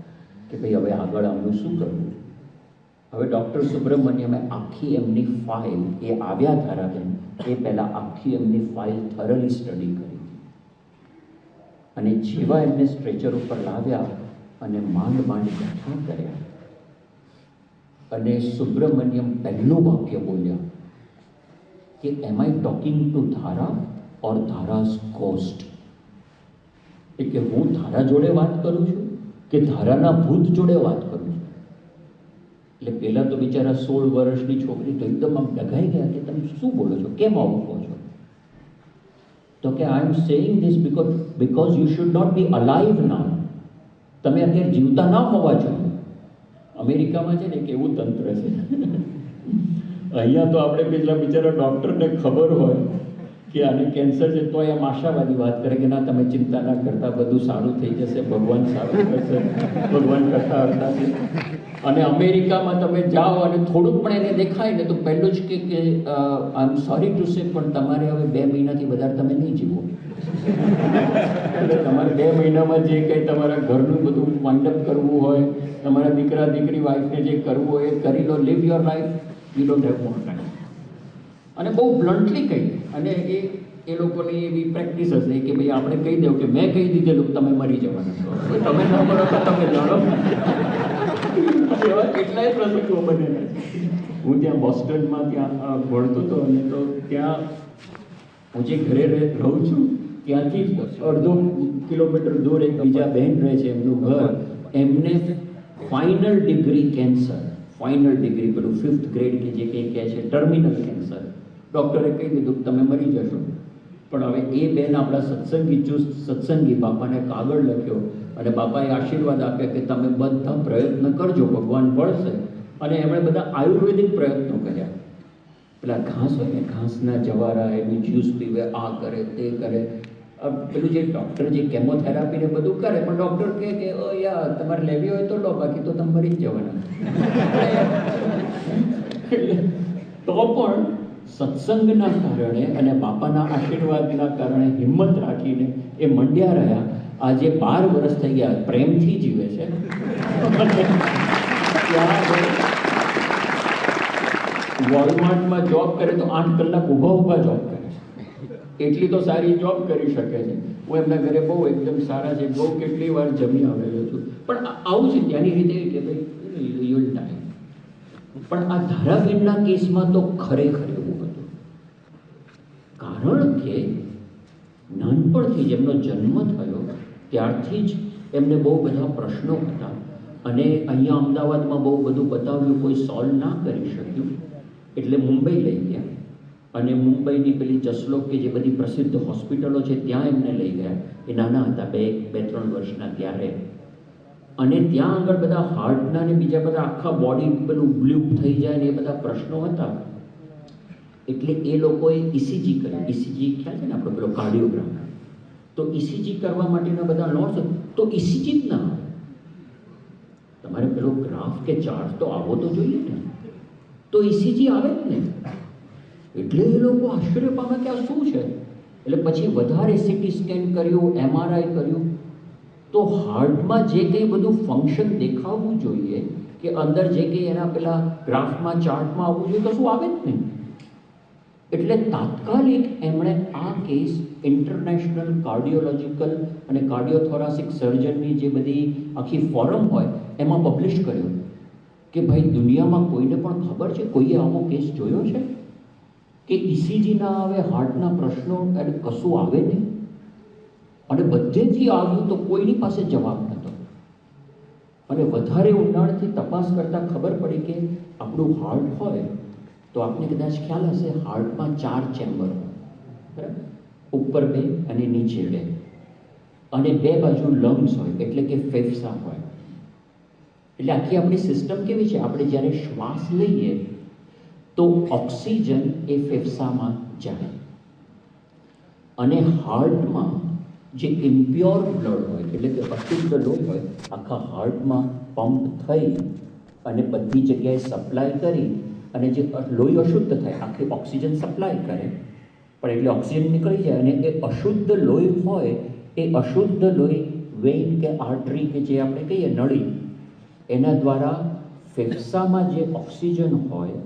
કે ભાઈ હવે આગળ આમનું શું કરવું. હવે ડૉક્ટર સુબ્રમણ્યમે આખી એમની ફાઇલ, એ આવ્યા ધારાબેન એ પહેલાં આખી એમની ફાઇલ થરલી સ્ટડી કરી અને જેવા એમને સ્ટ્રેચર ઉપર લાવ્યા અને માંડ બેઠા કર્યા અને સુબ્રમણ્યમ પહેલું વાક્ય બોલ્યા કે એમ આઈ ટોકિંગ ટુ ધારા ઓર ધારાસ ગોસ્ટ. એટલે હું ધારા જોડે વાત કરું છું કે ધારાના ભૂત જોડે વાત કરું છું. એટલે પહેલાં તો બિચારા 16 વર્ષની છોકરી તો એકદમ આમ ડઘાઈ ગયા કે તમે શું બોલો છો, કેમ આવું કહો છો. તો કે I am saying this because you should not be alive now. તમે અત્યારે જીવતા ના હોવા જોઈએ. અમેરિકામાં છે ને એક એવું તંત્ર છે. અહીંયા તો આપણે પેલા બિચારા ડૉક્ટરને ખબર હોય કે આને કેન્સર છે તો એમ આશાવાદી વાત કરે કે ના તમે ચિંતા ના કરતા, બધું સારું થઈ જશે, ભગવાન સારું કરશે, ભગવાન કરતા હરતા છે. અને અમેરિકામાં તમે જાઓ અને થોડુંક પણ એને દેખાય ને તો પહેલું જ કે I am sorry to say પણ તમારે હવે 2 મહિનાથી વધારે તમે નહીં જીવો. એટલે તમારે 2 મહિનામાં જે કંઈ તમારા ઘરનું બધું વાઇન્ડઅપ કરવું હોય, તમારા દીકરા દીકરી વાઈફને જે કરવું હોય એ કરી લો. Live your life, you don't have more time. અને બહુ બ્લન્ટલી કહી. અને એ લોકોની એવી પ્રેક્ટિસ હશે કે ભાઈ આપણે કહી દઉં કે મેં કહી દીધેલું તમે મરી જવાના છો, તમે ન મરો તો તમે જાણો. એવા કેટલાય પ્રસંગો બનેલા છે. હું ત્યાં બોસ્ટનમાં ત્યાં ભણતો હતો અને તો ત્યાં હું જે ઘરે રહું છું ત્યાંથી અડધો કિલોમીટર દૂર એક બીજા બહેન રહે છે, એમનું ઘર. એમને final degree cancer, final degree પેલું 5th ગ્રેડ કે જે કંઈ કહે છે ટર્મિનલ કેન્સર, ડૉક્ટરે કહી દીધું કે તમે મરી જશો. પણ હવે એ બેન આપણા સત્સંગી બાપાને કાગળ લખ્યો અને બાપાએ આશીર્વાદ આપ્યા કે તમે બધા પ્રયત્ન કરજો, ભગવાન ભળશે. અને એમણે બધા આયુર્વેદિક પ્રયત્નો કર્યા. પેલા ઘાસ હોય ને, ઘાસના જવારા, એનું જ્યુસ પીવે, આ કરે તે કરે. પેલું જે ડૉક્ટર જે કેમોથેરાપી ને બધું કરે, પણ ડૉક્ટર કહે કે યાર તમારે લેવી હોય તો લો, બાકી તો તમે મરી જ જવાના. તો પણ સત્સંગના કારણે અને બાપાના આશીર્વાદના કારણે હિંમત રાખીને એ મંડ્યા રહ્યા. આજે 12 વર્ષ થઈ ગયા, પ્રેમથી જીવે છે. વોલમાર્ટમાં જોબ કરે તો 8 કલાક ઊભા જોબ કરે છે. એટલી તો સારી જોબ કરી શકે છે. હું એમના ઘરે બહુ એકદમ સારા છે, બહુ કેટલી વાર જમી આવેલો છું. પણ આવું છે ત્યાંની રીતે કે ભાઈ યુલ ટાઈમ. પણ આ ધારાબેનના કેસમાં તો ખરેખર એવું હતું. કારણ કે નાનપણથી જ એમનો જન્મ થયો ત્યારથી જ એમને બહુ બધા પ્રશ્નો હતા. અને અહીંયા અમદાવાદમાં બહુ બધું બતાવ્યું, કોઈ સોલ્વ ના કરી શક્યું. એટલે મુંબઈ લઈ ગયા અને મુંબઈની પેલી જસલોક કે જે બધી પ્રસિદ્ધ હોસ્પિટલો છે ત્યાં એમને લઈ ગયા. એ નાના હતા, 2-3 વર્ષના ત્યારે. અને ત્યાં આગળ બધા હાર્ટના ને બીજા બધા આખા બોડી પેલું બ્લ્યુપ થઈ જાય ને એ બધા પ્રશ્નો હતા. એટલે એ લોકોએ ઇસીજી કર્યું. ઇસીજી ખ્યાલ છે ને આપણો પેલો કાર્ડિયોગ્રામ. તો ઇસીજી કરવા માટેના બધા લોસ. તો ઇસીજી જ ના આવે, તમારે પેલો ગ્રાફ કે ચાર્ટ તો આવો તો જોઈએ ને. તો ઇસીજી આવે જ ને. એટલે એ લોકો આશ્ચર્ય પામે કે આ શું છે. એટલે પછી વધારે સીટી સ્કેન કર્યું, MRI કર્યું. તો હાર્ટમાં જે કંઈ બધું ફંક્શન દેખાવવું જોઈએ કે અંદર જે કંઈ એના પેલા ગ્રાફમાં ચાર્ટમાં આવવું જોઈએ, કશું આવે જ નહીં. એટલે તાત્કાલિક એમણે આ કેસ ઇન્ટરનેશનલ કાર્ડિયોલોજિકલ અને કાર્ડિયોથોરાસિક સર્જનની જે બધી આખી ફોરમ હોય એમાં પબ્લિશ કર્યો કે ભાઈ દુનિયામાં કોઈને પણ ખબર છે, કોઈએ આવો કેસ જોયો છે કે ઇસીજી ના આવે, હાર્ટના પ્રશ્નો અને કશું આવે નહીં. અને બધેથી આવ્યું તો કોઈની પાસે જવાબ નહોતો. અને વધારે ઊંડાણથી તપાસ કરતાં ખબર પડી કે આપણું હાર્ટ હોય તો આપને કદાચ ખ્યાલ હશે, હાર્ટમાં 4 ચેમ્બર હોય, બરાબર? ઉપર 2 અને નીચે 2. અને 2 બાજુ લંગ્સ હોય, એટલે કે ફેફસા હોય. એટલે આખી આપણી સિસ્ટમ કેવી છે, આપણે જ્યારે શ્વાસ લઈએ તો ઓક્સિજન એ ફેફસામાં જાય. અને હાર્ટમાં જે ઇમ્પ્યોર બ્લડ હોય, એટલે કે અશુદ્ધ લોહી હોય, આખા હાર્ટમાં પંપ થઈ અને બધી જગ્યાએ સપ્લાય કરી. અને જે લોહી અશુદ્ધ થાય, આખી ઓક્સિજન સપ્લાય કરે, પણ એટલે ઓક્સિજન નીકળી જાય. અને એ અશુદ્ધ લોહી હોય, એ અશુદ્ધ લોહી વેઇન કે આર્ટરી કે જે આપણે કહીએ નળી, એના દ્વારા ફેફસામાં જે ઓક્સિજન હોય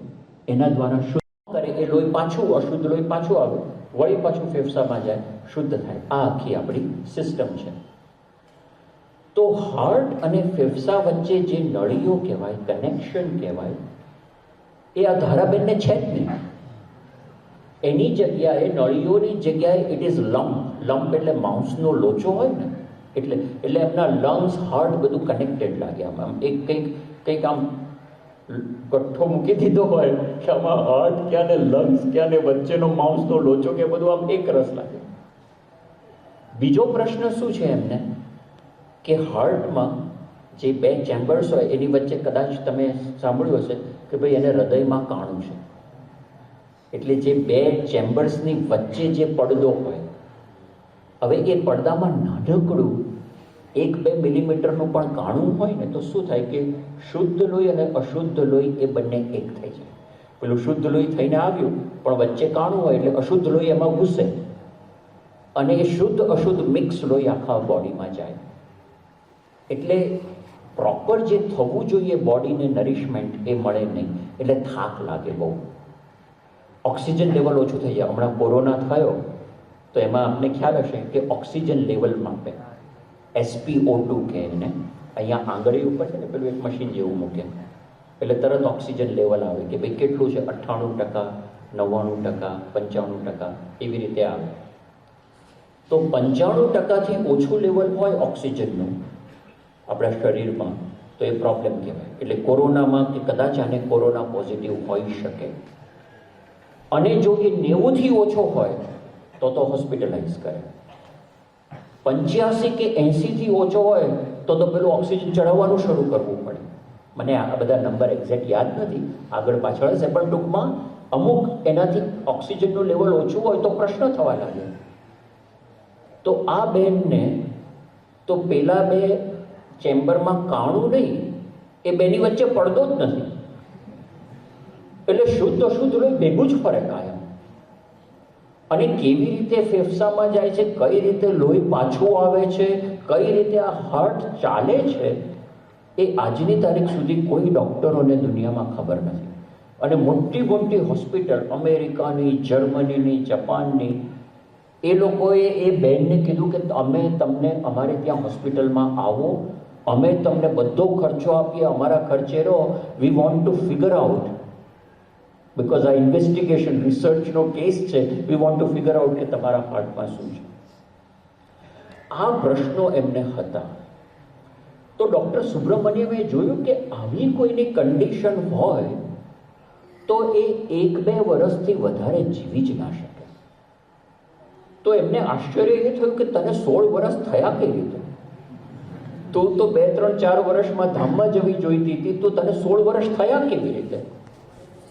એના દ્વારા શુદ્ધ કરે. એ લોહી પાછું, અશુદ્ધ લોહી પાછું આવે, વળી પાછું ફેફસામાં જાય, શુદ્ધ થાય. આ આખી આપણી સિસ્ટમ છે. તો હાર્ટ અને ફેફસા વચ્ચે જે નળીઓ કહેવાય, કનેક્શન કહેવાય, એ આ ધારાબેનને છે જ નહીં. એની જગ્યાએ, નળીઓની જગ્યાએ ઇટ ઇઝ લમ્પ. લમ્પ એટલે માઉસનો લોચો હોય ને, એટલે એમના લંગ્સ, હાર્ટ બધું કનેક્ટેડ લાગે. આમ એક કંઈક આમ કઠ્ઠો મૂકી દીધો હોય કે આમાં હાર્ટ ક્યાં ને લંગ્સ ક્યાં ને વચ્ચેનો માઉસનો લોચો કે બધું આમ એક રસ લાગે. બીજો પ્રશ્ન શું છે એમને કે હાર્ટમાં જે 2 ચેમ્બર્સ હોય એની વચ્ચે કદાચ તમે સાંભળ્યું હશે કે ભાઈ એને હૃદયમાં કાણું છે. એટલે જે 2 ચેમ્બર્સની વચ્ચે જે પડદો હોય, હવે એ પડદામાં નાનકડું 1-2 મિલીમીટરનું પણ કાણું હોય ને તો શું થાય કે શુદ્ધ લોહી અને અશુદ્ધ લોહી એ બંને એક થઈ જાય. પેલું શુદ્ધ લોહી થઈને આવ્યું પણ વચ્ચે કાણું હોય એટલે અશુદ્ધ લોહી એમાં ઘૂસે અને એ શુદ્ધ અશુદ્ધ મિક્સ લોહી આખા બોડીમાં જાય. એટલે પ્રોપર જે થવું જોઈએ બોડીને નરિશમેન્ટ એ મળે નહીં. એટલે થાક લાગે બહુ, ઓક્સિજન લેવલ ઓછું થઈ જાય. હમણાં કોરોના થયો તો એમાં આપને ખ્યાલ હશે કે ઓક્સિજન લેવલ માપે, SpO2 કહે એને. અહીંયા આંગળી ઉપર છે ને પેલું એક મશીન જેવું મૂકે એટલે તરત ઓક્સિજન લેવલ આવે કે ભાઈ કેટલું છે, 98%, 99%, 95% એવી રીતે આવે. તો 95%થી ઓછું લેવલ હોય ઓક્સિજનનું આપણા શરીરમાં તો એ પ્રોબ્લેમ કહેવાય. એટલે કોરોનામાં કે કદાચ આને કોરોના પોઝિટિવ હોઈ શકે. અને જો એ 90થી ઓછો હોય તો હોસ્પિટલાઇઝ કરે. 85 કે 80થી ઓછો હોય તો પેલું ઓક્સિજન ચડાવવાનું શરૂ કરવું પડે. મને આ બધા નંબર એક્ઝેક્ટ યાદ નથી, આગળ પાછળ હશે, પણ ટૂંકમાં અમુક એનાથી ઓક્સિજનનું લેવલ ઓછું હોય તો પ્રશ્ન થવા લાગે. તો આ બેનને તો પેલા બે ચેમ્બરમાં કાણું નહીં, એ બેની વચ્ચે પડદો જ નથી, એટલે શુદ્ધ અશુદ્ધ લોહી ભેગું જ ફરે કાયમ. અને કેવી રીતે ફેફસામાં જાય છે, કઈ રીતે લોહી પાછું આવે છે, કઈ રીતે આ હાર્ટ ચાલે છે, એ આજની તારીખ સુધી કોઈ ડૉક્ટરોને દુનિયામાં ખબર નથી. અને મોટી મોટી હોસ્પિટલ અમેરિકાની, જર્મનીની, જાપાનની, એ લોકોએ એ બેનને કીધું કે અમે તમને અમારે ત્યાં હોસ્પિટલમાં આવો, અમે તમને બધો ખર્ચો આપીએ, અમારા ખર્ચે રહો, we want to figure out, because આ ઇન્વેસ્ટિગેશન રિસર્ચનો કેસ છે, we want to figure out કે તમારા હાર્ટમાં શું છે. આ પ્રશ્નો એમને હતા. તો ડૉક્ટર સુબ્રમણ્યમે જોયું કે આવી કોઈની કન્ડિશન હોય તો એ 1-2 વર્ષથી વધારે જીવી જ ના શકે. તો એમને આશ્ચર્ય એ થયું કે તને 16 વર્ષ થયા કેવી રીતે? તું તો 2-3-4 વર્ષમાં ધામમાં જવી જોઈતી હતી, તો તને 16 વર્ષ થયા કેવી રીતે?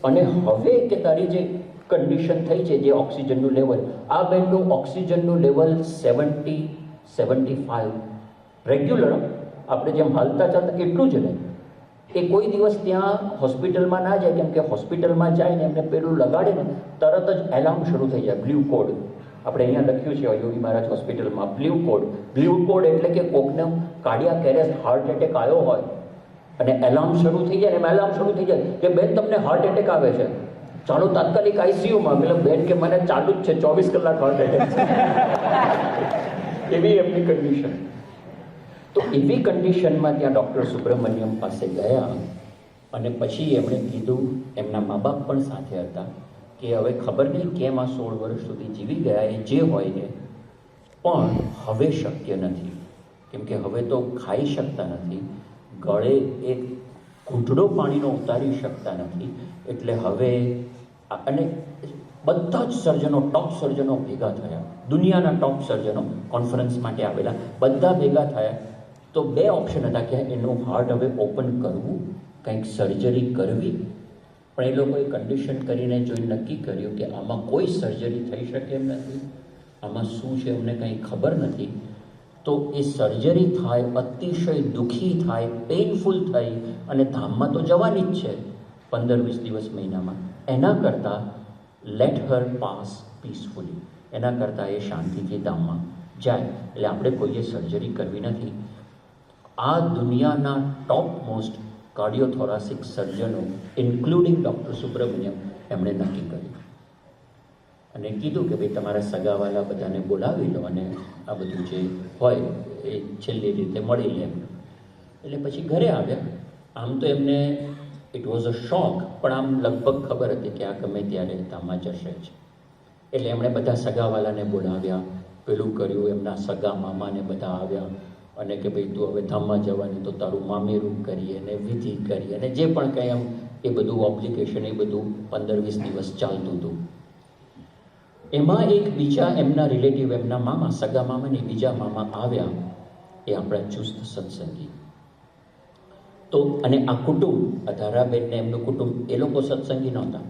અને હવે કે તારી જે કન્ડિશન થઈ છે, જે ઓક્સિજનનું લેવલ, આ બેનનું ઓક્સિજનનું લેવલ 70-75 રેગ્યુલર, આપણે જેમ હાલતા ચાલતા એટલું જ નહીં. એ કોઈ દિવસ ત્યાં હોસ્પિટલમાં ના જાય, કેમ કે હોસ્પિટલમાં જાય ને એમને પેલું લગાડે ને તરત જ એલાર્મ શરૂ થઈ જાય, બ્લુ કોડ. આપણે અહીંયા લખ્યું છે યોગી મહારાજ હોસ્પિટલમાં બ્લુ કોડ. બ્લુ કોડ એટલે કે કોકને કાર્ડિયાક એરેસ્ટ, હાર્ટ એટેક આવ્યો હોય અને એલાર્મ શરૂ થઈ જાય, એમ એલાર્મ શરૂ થઈ જાય કે બેન તમને હાર્ટ એટેક આવે છે, ચાલો તાત્કાલિક આઈસીયુમાં. એટલે બેન કે મને ચાલુ જ છે, 24 કલાક હાર્ટ એટેક છે. એવી એમની કન્ડિશન. તો એવી કન્ડિશનમાં ત્યાં ડૉક્ટર સુબ્રમણ્યમ પાસે ગયા અને પછી એમણે કીધું, એમના મા બાપ પણ સાથે હતા, કે હવે ખબર નહીં કેમ આ 16 વર્ષ સુધી જીવી ગયા, એ જે હોય ને, પણ હવે શક્ય નથી, કેમ કે હવે તો ખાઈ શકતા નથી, ગળે એક ઘૂંટડો પાણીનો ઉતારી શકતા નથી, એટલે હવે અને બધા જ સર્જનો, ટોપ સર્જનો ભેગા થયા, દુનિયાના ટોપ સર્જનો કોન્ફરન્સ માટે આવેલા, બધા ભેગા થયા. તો 2 ઓપ્શન હતા કે એનું હાર્ટ હવે ઓપન કરવું, કંઈક સર્જરી કરવી. પણ એ લોકોએ કન્ડિશન કરીને જોઈ નક્કી કર્યું કે આમાં કોઈ સર્જરી થઈ શકે એમ નથી, આમાં શું છે અમને કંઈ ખબર નથી. તો એ સર્જરી થાય, અતિશય દુઃખી થાય, પેઇનફુલ થઈ અને ધામમાં તો જવાની જ છે 15-20 દિવસ મહિનામાં, એના કરતાં લેટ હર પાસ પીસફુલી, એના કરતાં એ શાંતિથી ધામમાં જાય. એટલે આપણે કોઈએ સર્જરી કરવી નથી. આ દુનિયાના ટોપ મોસ્ટ કાર્ડિયોથોરાસિક સર્જનો ઇન્ક્લુડિંગ ડૉક્ટર સુબ્રમણ્યમ એમણે નક્કી કર્યું અને કીધું કે ભાઈ તમારા સગાવાલા બધાને બોલાવી લો અને આ બધું જે હોય એ છેલ્લી રીતે મળી લે. એટલે પછી ઘરે આવ્યા. આમ તો એમને ઇટ વોઝ અ શોક, પણ આમ લગભગ ખબર હતી કે આ ગમે ત્યારે ધામમાં જશે જ. એટલે એમણે બધા સગાવાલાને બોલાવ્યા, પેલું કર્યું, એમના સગા મામાને બધા આવ્યા અને કે ભાઈ તું હવે ધામમાં જવાની, તો તારું મામેરું કરીએ અને વિધિ કરીએ અને જે પણ કંઈ આમ એ બધું ઓબ્લિગેશન, એ બધું 15-20 દિવસ ચાલતું હતું. એમાં એક બીજા એમના રિલેટિવ, એમના મામા, સગા મામાને બીજા મામા આવ્યા, એ આપણા ચુસ્ત સત્સંગી. તો અને આ કુટુંબ, ધારાબેનને એમનું કુટુંબ, એ લોકો સત્સંગી નહોતા.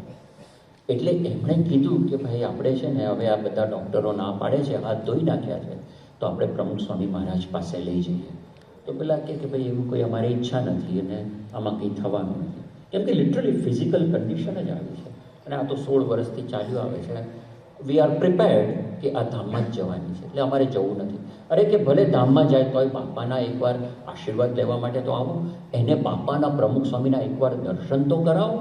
એટલે એમણે કીધું કે ભાઈ આપણે છે ને હવે આ બધા ડૉક્ટરો ના પાડે છે, હાથ ધોઈ નાખ્યા છે, તો આપણે પ્રમુખ સ્વામી મહારાજ પાસે લઈ જઈએ. તો પેલા કે ભાઈ એવું કોઈ અમારી ઈચ્છા નથી અને આમાં કંઈ થવાનું નથી, કેમ કે લિટરલી ફિઝિકલ કન્ડિશન જ આવી છે અને આ તો 16 વર્ષથી ચાલ્યું આવે છે. વી આર પ્રિપેર્ડ કે આ ધામમાં જ જવાની છે, એટલે અમારે જવું નથી. અરે કે ભલે ધામમાં જાય તોય બાપાના એકવાર આશીર્વાદ લેવા માટે તો આવો, એને બાપાના પ્રમુખ સ્વામીના એકવાર દર્શન તો કરાવો,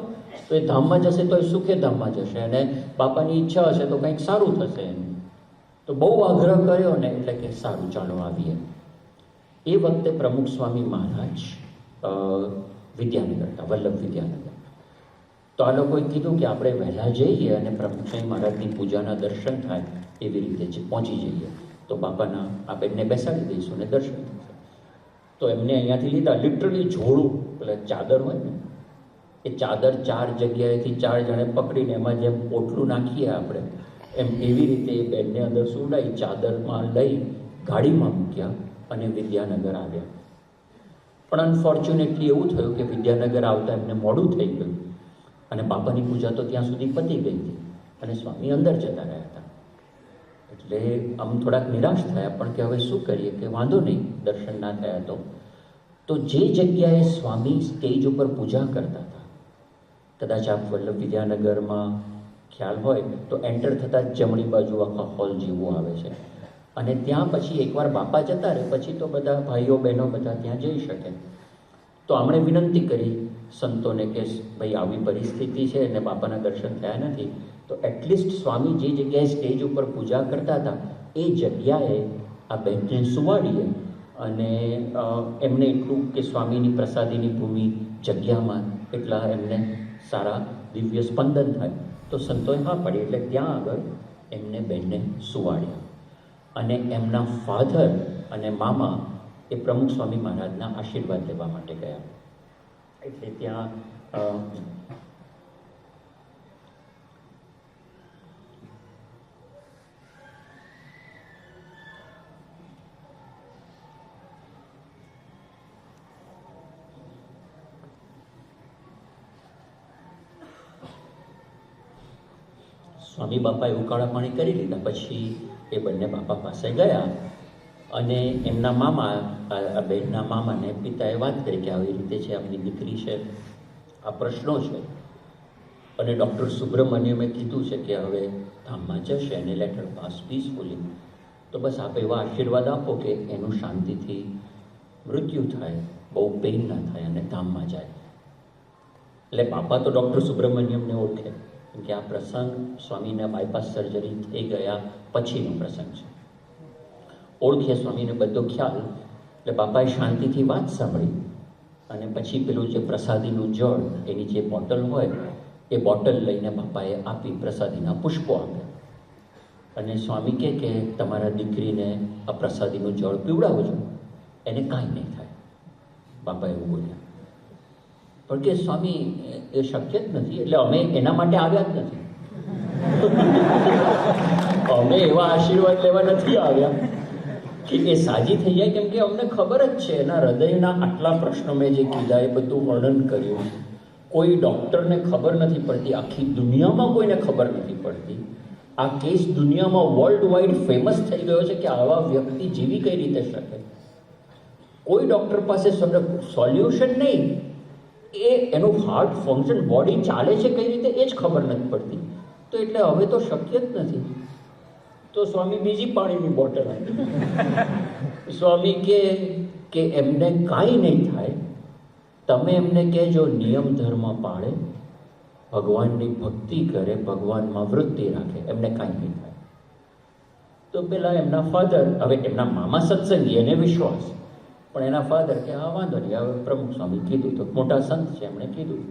તો એ ધામમાં જશે તો એ સુખે ધામમાં જશે અને બાપાની ઈચ્છા હશે તો કંઈક સારું થશે એમ. તો બહુ આગ્રહ કર્યો ને, એટલે કે સારું ચાલો આવીએ. એ વખતે પ્રમુખ સ્વામી મહારાજ વિદ્યાનગર હતા, વલ્લભ વિદ્યાનગર. તો આ લોકોએ કીધું કે આપણે વહેલા જઈએ અને પ્રમુખ સ્વામી મહારાજની પૂજાના દર્શન થાય એવી રીતે પહોંચી જઈએ, તો બાપાના આપણને બેસાડી દઈશું અને દર્શન થશે. તો એમને અહીંયાથી લીધા, લિટરલી જોડું, એટલે ચાદર હોય ને એ ચાદર 4 જગ્યાએથી 4 જણે પકડીને એમાં જેમ પોટલું નાખીએ આપણે એમ એવી રીતે એ બેનને અંદર સુવડાવી ચાદરમાં લઈ ગાડીમાં મૂક્યા અને વિદ્યાનગર આવ્યા. પણ અનફોર્ચ્યુનેટલી એવું થયું કે વિદ્યાનગર આવતા એમને મોડું થઈ ગયું અને બાપાની પૂજા તો ત્યાં સુધી પતી ગઈ હતી અને સ્વામી અંદર જતા રહ્યા હતા. એટલે આમ થોડાક નિરાશ થયા, પણ કે હવે શું કરીએ, કે વાંધો નહીં, દર્શન ના થયા તો જે જગ્યાએ સ્વામી સ્ટેજ ઉપર પૂજા કરતા હતા, કદાચ આપ વલ્લભ વિદ્યાનગરમાં ખ્યાલ હોય તો એન્ટર થતાં જ જમણી બાજુ આખા હોલ જેવું આવે છે અને ત્યાં પછી એકવાર બાપા જતા રહે પછી તો બધા ભાઈઓ બહેનો બધા ત્યાં જઈ શકે. તો આમણે વિનંતી કરી સંતોને કે ભાઈ આવી પરિસ્થિતિ છે અને બાપાના દર્શન થયા નથી, તો એટલીસ્ટ સ્વામી જે જગ્યાએ સ્ટેજ ઉપર પૂજા કરતા હતા એ જગ્યાએ આ બહેનને સુવાડીએ અને એમને એટલું કે સ્વામીની પ્રસાદીની ભૂમિ જગ્યામાં એટલા એમને સારા દિવ્ય સ્પંદન થાય. તો સંતોએ હા પાડી, એટલે ત્યાં આગળ એમને બહેનને સુવાડ્યા અને એમના ફાધર અને મામા એ પ્રમુખ સ્વામી મહારાજના આશીર્વાદ લેવા માટે ગયા. એટલે ત્યાં સ્વામી બાપાએ ઉકાળા પાણી કરી લીધા પછી એ બંને બાપા પાસે ગયા અને એમના મામા, આ બહેનના મામાને પિતાએ વાત કરી કે આવી રીતે છે, આપણી દીકરી છે, આ પ્રશ્નો છે અને ડૉક્ટર સુબ્રમણ્યમે કીધું છે કે હવે ધામમાં જશે અને લેટર પાસ પીસફુલી. તો બસ આપ એવા આશીર્વાદ આપો કે એનું શાંતિથી મૃત્યુ થાય, બહુ પેઇન ના થાય અને ધામમાં જાય. એટલે બાપા તો ડૉક્ટર સુબ્રમણ્યમને ઓળખે કે આ પ્રસંગ સ્વામીના બાયપાસ સર્જરી થઈ ગયા પછીનો પ્રસંગ છે, ઓળખે સ્વામીને બધો ખ્યાલ. એટલે બાપાએ શાંતિથી વાત સાંભળી અને પછી પેલું જે પ્રસાદીનું જળ એની જે બોટલ હોય એ બોટલ લઈને બાપાએ આપી, પ્રસાદીના પુષ્પો આપ્યા અને સ્વામી કે તમારા દીકરીને આ પ્રસાદીનું જળ પીવડાવજો, એને કાંઈ નહીં થાય. બાપા એવું બોલ્યા. પણ કે સ્વામી એ શક્ય જ નથી, એટલે અમે એના માટે આવ્યા જ નથી. અમે એવા આશીર્વાદ લેવા નથી આવ્યા કે એ સાજી થઈ જાય, કેમ કે અમને ખબર જ છે એના હૃદયના આટલા પ્રશ્નો મેં જે કીધા એ બધું વર્ણન કર્યું. કોઈ ડૉક્ટરને ખબર નથી પડતી, આખી દુનિયામાં કોઈને ખબર નથી પડતી. આ કેસ દુનિયામાં વર્લ્ડ વાઇડ ફેમસ થઈ ગયો છે કે આવા વ્યક્તિ જીવી કઈ રીતે શકે. કોઈ ડૉક્ટર પાસે સોલ્યુશન નહીં, એ એનું હાર્ટ ફંક્શન, બોડી ચાલે છે કઈ રીતે એ જ ખબર નથી પડતી. તો એટલે હવે તો શક્ય જ નથી. તો સ્વામી બીજી પાણીની બોટલ આપી. સ્વામી કે એમને કાંઈ નહીં થાય, તમે એમને કહેજો નિયમ ધર્મ પાળે, ભગવાનની ભક્તિ કરે, ભગવાનમાં વૃત્તિ રાખે, એમને કાંઈ નહીં થાય. તો પેલા એમના ફાધર, હવે એમના મામા સત્સંગી, એને વિશ્વાસ, પણ એના ફાધર કે હા વાંધો નહીં, હવે પ્રમુખ સ્વામી કીધું તો મોટા સંત છે એમણે કીધું,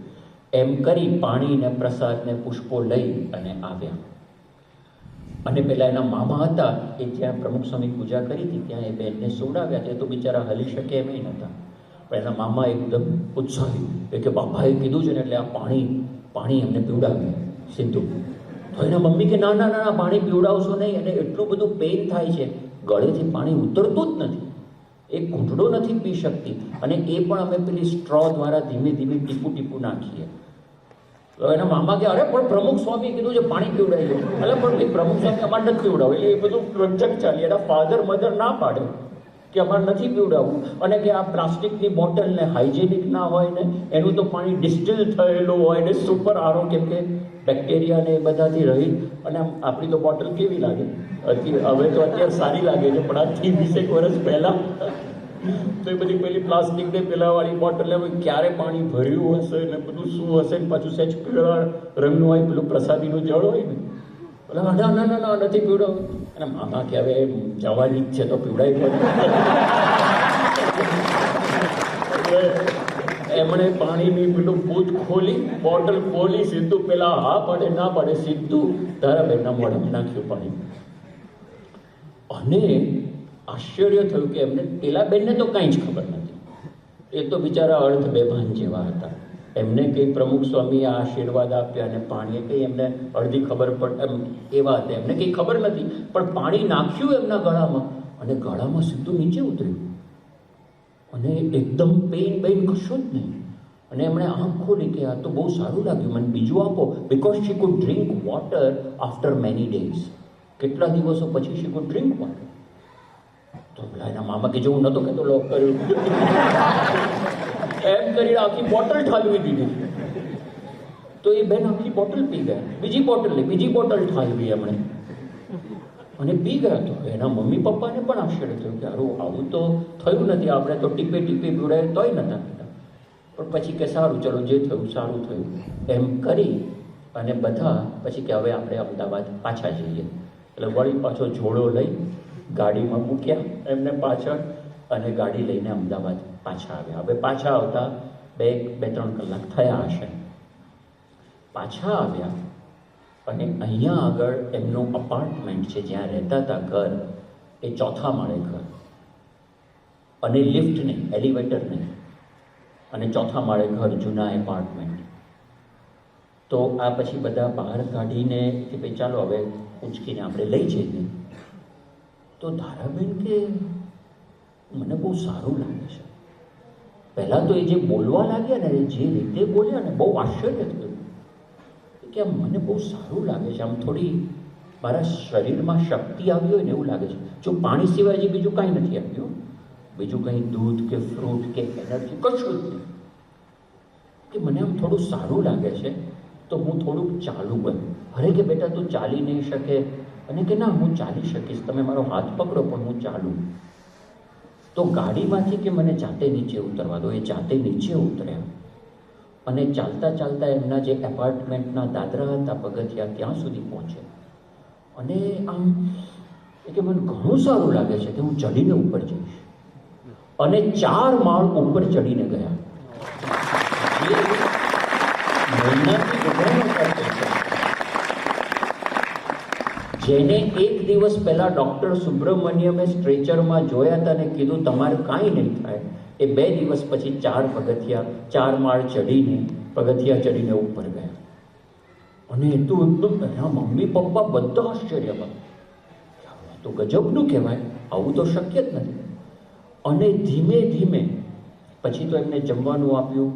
એમ કરી પાણીને પ્રસાદને પુષ્પો લઈ અને આવ્યા. અને પેલા એના મામા હતા એ જ્યાં પ્રમુખ સ્વામી પૂજા કરી હતી ત્યાં એ બેનને સુવડાવ્યા. તે તો બિચારા હલી શકે એમ નહોતા, પણ એના મામા એકદમ ઉત્સાહી કે બાપાએ કીધું છે ને એટલે આ પાણી એમને પીવડાવ્યું સીધું. તો એના મમ્મી કે ના ના ના પાણી પીવડાવશો નહીં, અને એટલું બધું પેઇન થાય છે, ગળેથી પાણી ઉતરતું જ નથી, એ ઘૂંટડો નથી પી શકતી, અને એ પણ અમે પેલી સ્ટ્રો દ્વારા ધીમે ધીમે ટીપું ટીપું નાખીએ. તો એના મામા કે અરે પણ પ્રમુખ સ્વામી કીધું છે પાણી પીવડાવી દો. એટલે પણ ભાઈ પ્રમુખ સ્વામી અમારે નથી પીવડાવું, એટલે એ બધું રકઝક ચાલી. એના ફાધર મધર ના પાડે કે અમારે નથી પીવડાવવું, અને કે આ પ્લાસ્ટિકની બોટલને હાઇજેનિક ના હોય ને, એનું તો પાણી ડિસ્ટિલ થયેલું હોય ને, સુપર આરો, કેમ કે બેક્ટેરિયા ને એ બધાથી રહી. અને આપણી તો બોટલ કેવી લાગે હવે તો અત્યારે સારી લાગે છે, પણ આજથી 20 વર્ષ પહેલાં તો એ બધી પેલી પ્લાસ્ટિકને પેલાવાળી બોટલ ક્યારે પાણી ભર્યું હશે ને બધું શું હશે ને, પાછું સહેજ પીળા રંગનું હોય, પેલું પ્રસાદીનું જળ હોય ને. એટલે ના ના ના ના નથી પીવડાવું. અને મામા કે હવે જવાની જ છે તો પીવડાવી પડે. એમણે પાણીની પેલું પૂછ ખોલી, બોટલ ખોલી, સીધું પેલા હા પાડે ના પાડે સીધું ધારાબેનના મોઢામાં નાખ્યું પાણી. અને આશ્ચર્ય થયું કે એમને પેલા બેનને તો કાંઈ જ ખબર નથી, એ તો બિચારા અર્ધ બેભાન જેવા હતા. એમને કંઈ પ્રમુખ સ્વામીએ આશીર્વાદ આપ્યા અને પાણીએ કંઈ એમને અડધી ખબર પડ એમ એવા હતા, એમને કંઈ ખબર નથી, પણ પાણી નાખ્યું એમના ગળામાં અને ગળામાં સીધું નીચે ઉતર્યું અને એકદમ પેઇન કશું જ નહીં. અને એમણે આંખ ખોલી કે આ તો બહુ સારું લાગ્યું, મને બીજું આપો. Because she could drink water after many days. કેટલા દિવસો પછી શી કુડ ડ્રિંક વોટર. તો પેલા એના મામા કે જેવું નહોતો કહેતો લોક કર્યું એમ કરીને આખી બોટલ ઠાલવી દીધી. તો એ બેન આખી બોટલ પી ગયા, બીજી બોટલ ઠાલવી એમણે અને પી ગયા. તો એના મમ્મી પપ્પાને પણ આશ્ચર્ય થયું કે આવું તો થયું નથી, આપણે તો ટીપે પીવડાય તોય નતા પીતા. પણ પછી કે સારું ચલો જે થયું સારું થયું એમ કરી અને બધા પછી કે હવે આપણે અમદાવાદ પાછા જઈએ. એટલે વળી પાછો જોડો લઈ ગાડીમાં મૂક્યા એમને પાછળ અને ગાડી લઈને અમદાવાદ પાછા આવ્યા. હવે પાછા આવતા બે ત્રણ કલાક થયા હશે. પાછા આવ્યા અને અહીંયા આગળ એમનું અપાર્ટમેન્ટ છે જ્યાં રહેતા હતા ઘર, એ 4થા માળે ઘર અને લિફ્ટ નહીં, એલિવેટર નહીં, અને 4થા માળે ઘર, જૂના એપાર્ટમેન્ટ. તો આ પછી બધા બહાર કાઢીને કે ભાઈ ચાલો હવે ઉંચકીને આપણે લઈ જઈએ. તો ધારાબેન કે મને બહુ સારું લાગે છે. પહેલાં તો એ જે બોલવા લાગ્યા ને, જે રીતે બોલ્યા ને, બહુ આશ્ચર્ય થયું કે આમ મને બહુ સારું લાગે છે, આમ થોડી મારા શરીરમાં શક્તિ આવી હોય ને એવું લાગે છે. જો પાણી સિવાય જે બીજું કાંઈ નથી આવ્યું, બીજું કંઈ દૂધ કે ફ્રૂટ કે એનર્જી કશું જ નહીં, કે મને આમ થોડું સારું લાગે છે. તો હું થોડુંક ચાલુ બન્યું. અરે કે બેટા તું ચાલી નહીં શકે? અને કે ના હું ચાલી શકીશ, તમે મારો હાથ પકડો પણ હું ચાલું. તો ગાડીમાંથી કે મને જાતે નીચે ઉતરવા દો. એ જાતે નીચે ઉતર્યા અને ચાલતા ચાલતા એમના જે એપાર્ટમેન્ટના દાદરા હતા પગથિયા ત્યાં સુધી પહોંચે. અને આમ કે મને ઘણું સારું લાગે છે કે હું ચડીને ઉપર જઈશ. અને 4 માળ ઉપર ચડીને ગયા. જેને એક દિવસ પહેલા ડૉક્ટર સુબ્રમણ્યમે સ્ટ્રેચરમાં જોયા હતા અને કીધું તમારે કાંઈ નહીં થાય, એ 2 દિવસ પછી 4 માળ પગથિયા ચડીને ઉપર ગયા. અને એ તો એકદમ એના મમ્મી પપ્પા બધા આશ્ચર્યમાં, તો ગજબનું કહેવાય, આવું તો શક્ય જ નથી. અને ધીમે ધીમે પછી તો એમને જમવાનું આપ્યું,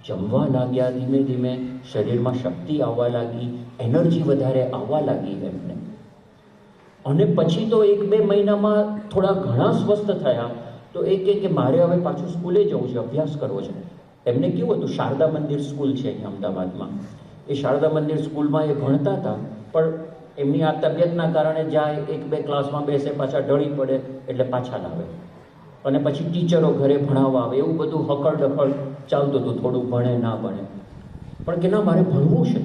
જમવા લાગ્યા. ધીમે ધીમે શરીરમાં શક્તિ આવવા લાગી, એનર્જી વધારે આવવા લાગી એમને. અને પછી તો 1-2 મહિનામાં થોડા ઘણા સ્વસ્થ થયા. તો એ કે મારે હવે પાછું સ્કૂલે જવું છે, અભ્યાસ કરવો છે. એમને કેવું હતું, શારદા મંદિર સ્કૂલ છે અહીંયા અમદાવાદમાં, એ શારદા મંદિર સ્કૂલમાં એ ભણતા હતા. પણ એમની આ તબિયતના કારણે જાય, 1-2 ક્લાસમાં બેસે, પાછા ઢળી પડે એટલે પાછા લાવે. અને પછી ટીચરો ઘરે ભણાવવા આવે, એવું બધું હકડ ડખડ ચાલતું હતું. થોડું ભણે ના ભણે, પણ કે ના મારે ભણવું છે.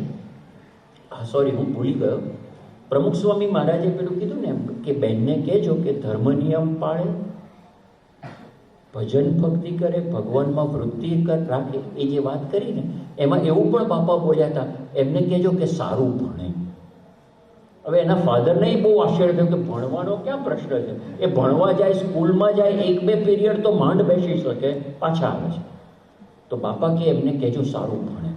સોરી હું ભૂલી ગયો. પ્રમુખ સ્વામી મહારાજે પેલું કીધું ને કે બેનને કહેજો કે ધર્મ નિયમ પાળે, ભજન ભક્તિ કરે, ભગવાનમાં વૃત્તિ રાખે. એ જે વાત કરી ને એમાં એવું પણ બાપા બોલ્યા હતા, એમને કહેજો કે સારું ભણે. હવે એના ફાધરને બહુ આશ્ચર્ય થયું કે ભણવાનો ક્યાં પ્રશ્ન છે, એ ભણવા જાય, સ્કૂલમાં જાય, 1-2 પીરિયડ તો માંડ બેસી શકે, પાછા આવે છે. તો બાપા કે એમને કહેજો સારું ભણે.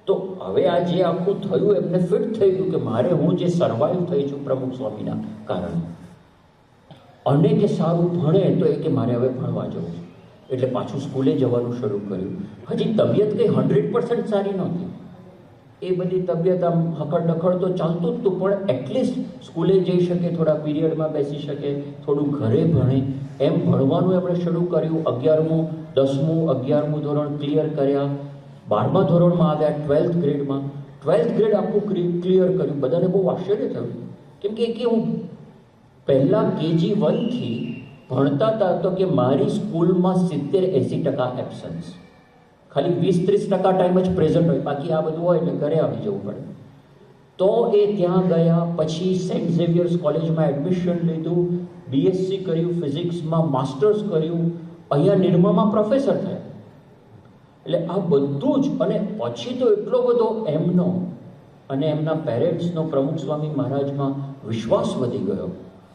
તો હવે આ જે આખું થયું એમને ફિટ થઈ ગયું કે મારે હું જે સર્વાઈવ થઈ છું પ્રમુખ સ્વામીના કારણે, અને કે સારું ભણે તો એ કે મારે હવે ભણવા જવું છે. એટલે પાછું સ્કૂલે જવાનું શરૂ કર્યું. હજી તબિયત કંઈ 100% સારી નહોતી, એ બધી તબિયત આમ હકડ ડખડ તો ચાલતું જ હતું, પણ એટલીસ્ટ સ્કૂલે જઈ શકે, થોડા પીરિયડમાં બેસી શકે, થોડું ઘરે ભણે, એમ ભણવાનું એમણે શરૂ કર્યું. 11મું 10મું 11મું ધોરણ ક્લિયર કર્યા. 12મા ધોરણમાં આવ્યા, 12th ગ્રેડમાં 12th ગ્રેડ આખું ક્લિયર કર્યું. બધાને બહુ આશ્ચર્ય થયું, કેમ કે હું પહેલાં KG 1થી ભણતા હતા તો કે મારી સ્કૂલમાં 70-80% એબ્સન્સ, ખાલી 20-30% ટાઈમ જ પ્રેઝન્ટ હોય, બાકી આ બધું હોય એટલે ઘરે આવી જવું પડે. તો એ ત્યાં ગયા, પછી સેન્ટ ઝેવિયર્સ કોલેજમાં એડમિશન લીધું, BSc કર્યું, ફિઝિક્સમાં માસ્ટર્સ કર્યું, અહીંયા નિરમામાં પ્રોફેસર થયા. એટલે આ બધું જ. અને પછી તો એટલો બધો એમનો અને એમના પેરેન્ટ્સનો પ્રમુખ સ્વામી મહારાજમાં વિશ્વાસ વધી ગયો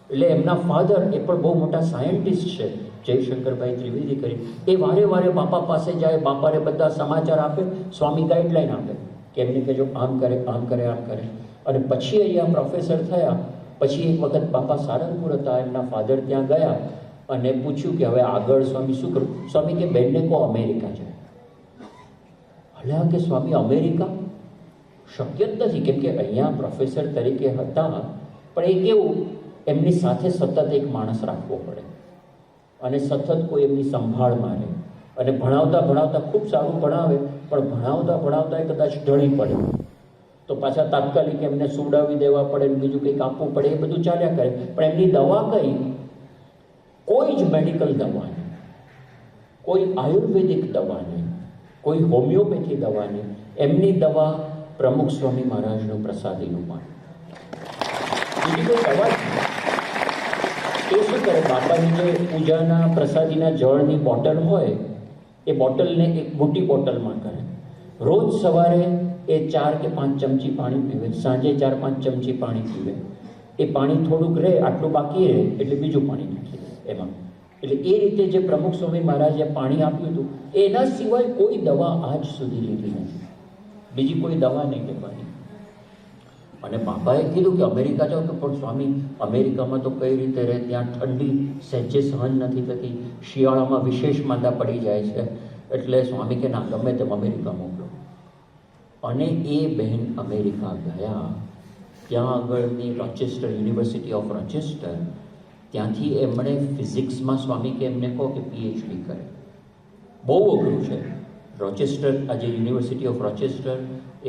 એટલે એમના ફાધર એ પણ બહુ મોટા સાયન્ટિસ્ટ છે, જયશંકરભાઈ ત્રિવેદી કરી. એ વારે વારે બાપા પાસે જાય, બાપાને બધા સમાચાર આપે, સ્વામી ગાઈડલાઈન આપે કે એમને કહેજો આમ કરે, આમ કરે, આમ કરે. અને પછી અહીંયા પ્રોફેસર થયા. પછી એક વખત બાપા સારંગપુર હતા, એમના ફાધર ત્યાં ગયા અને પૂછ્યું કે હવે આગળ સ્વામી શું કરું? સ્વામી કે બેનને કહો અમેરિકા જાય. હલ્યા કે સ્વામી અમેરિકા શક્ય જ નથી, કેમ કે અહીંયા પ્રોફેસર તરીકે હતા, પણ એ કેવું એમની સાથે સતત એક માણસ રાખવો પડે અને સતત કોઈ એમની સંભાળમાં રહે. અને ભણાવતા ભણાવતા ખૂબ સારું ભણાવે, પણ ભણાવતા ભણાવતા એ કદાચ ઢળી પડે તો પાછા તાત્કાલિક એમને સુવડાવી દેવા પડે, બીજું કંઈક આપવું પડે, એ બધું ચાલ્યા કરે. પણ એમની દવા કઈ? કોઈ જ મેડિકલ દવા નહીં, કોઈ આયુર્વેદિક દવા નહીં, કોઈ હોમિયોપેથી દવા નહીં. એમની દવા પ્રમુખ સ્વામી મહારાજનું પ્રસાદીનું પાણી. બીજી કોઈ દવા જ નહીં. એ શું કરે, બાપાની જે પૂજાના પ્રસાદીના જળની બોટલ હોય એ બોટલને એક મોટી બોટલમાં કરે. રોજ સવારે એ 4 કે 5 ચમચી પાણી પીવે, સાંજે 4-5 ચમચી પાણી પીવે. એ પાણી થોડુંક રહે, આટલું બાકી રહે એટલે બીજું પાણી નાખી દે એમાં. એટલે એ રીતે જે પ્રમુખ સ્વામી મહારાજે પાણી આપ્યું હતું, એના સિવાય કોઈ દવા આજ સુધી લીધી નથી, બીજી કોઈ દવા નહીં લેવાની. અને બાપાએ કીધું કે અમેરિકા જાઓ, તો પણ સ્વામી અમેરિકામાં તો કઈ રીતે રહે, ત્યાં ઠંડી સહેજે સહન નથી થતી, શિયાળામાં વિશેષ માંદા પડી જાય છે. એટલે સ્વામી કે ના, ગમે તેમ અમેરિકા મોકલો. અને એ બહેન અમેરિકા ગયા. ત્યાં આગળની રોચેસ્ટર, યુનિવર્સિટી ઓફ રોચેસ્ટર, ત્યાંથી એમણે ફિઝિક્સમાં સ્વામી કે એમને કહો કે પીએચડી કરે. બહુ અઘરું છે. રોચેસ્ટર, આજે યુનિવર્સિટી ઓફ રોચેસ્ટર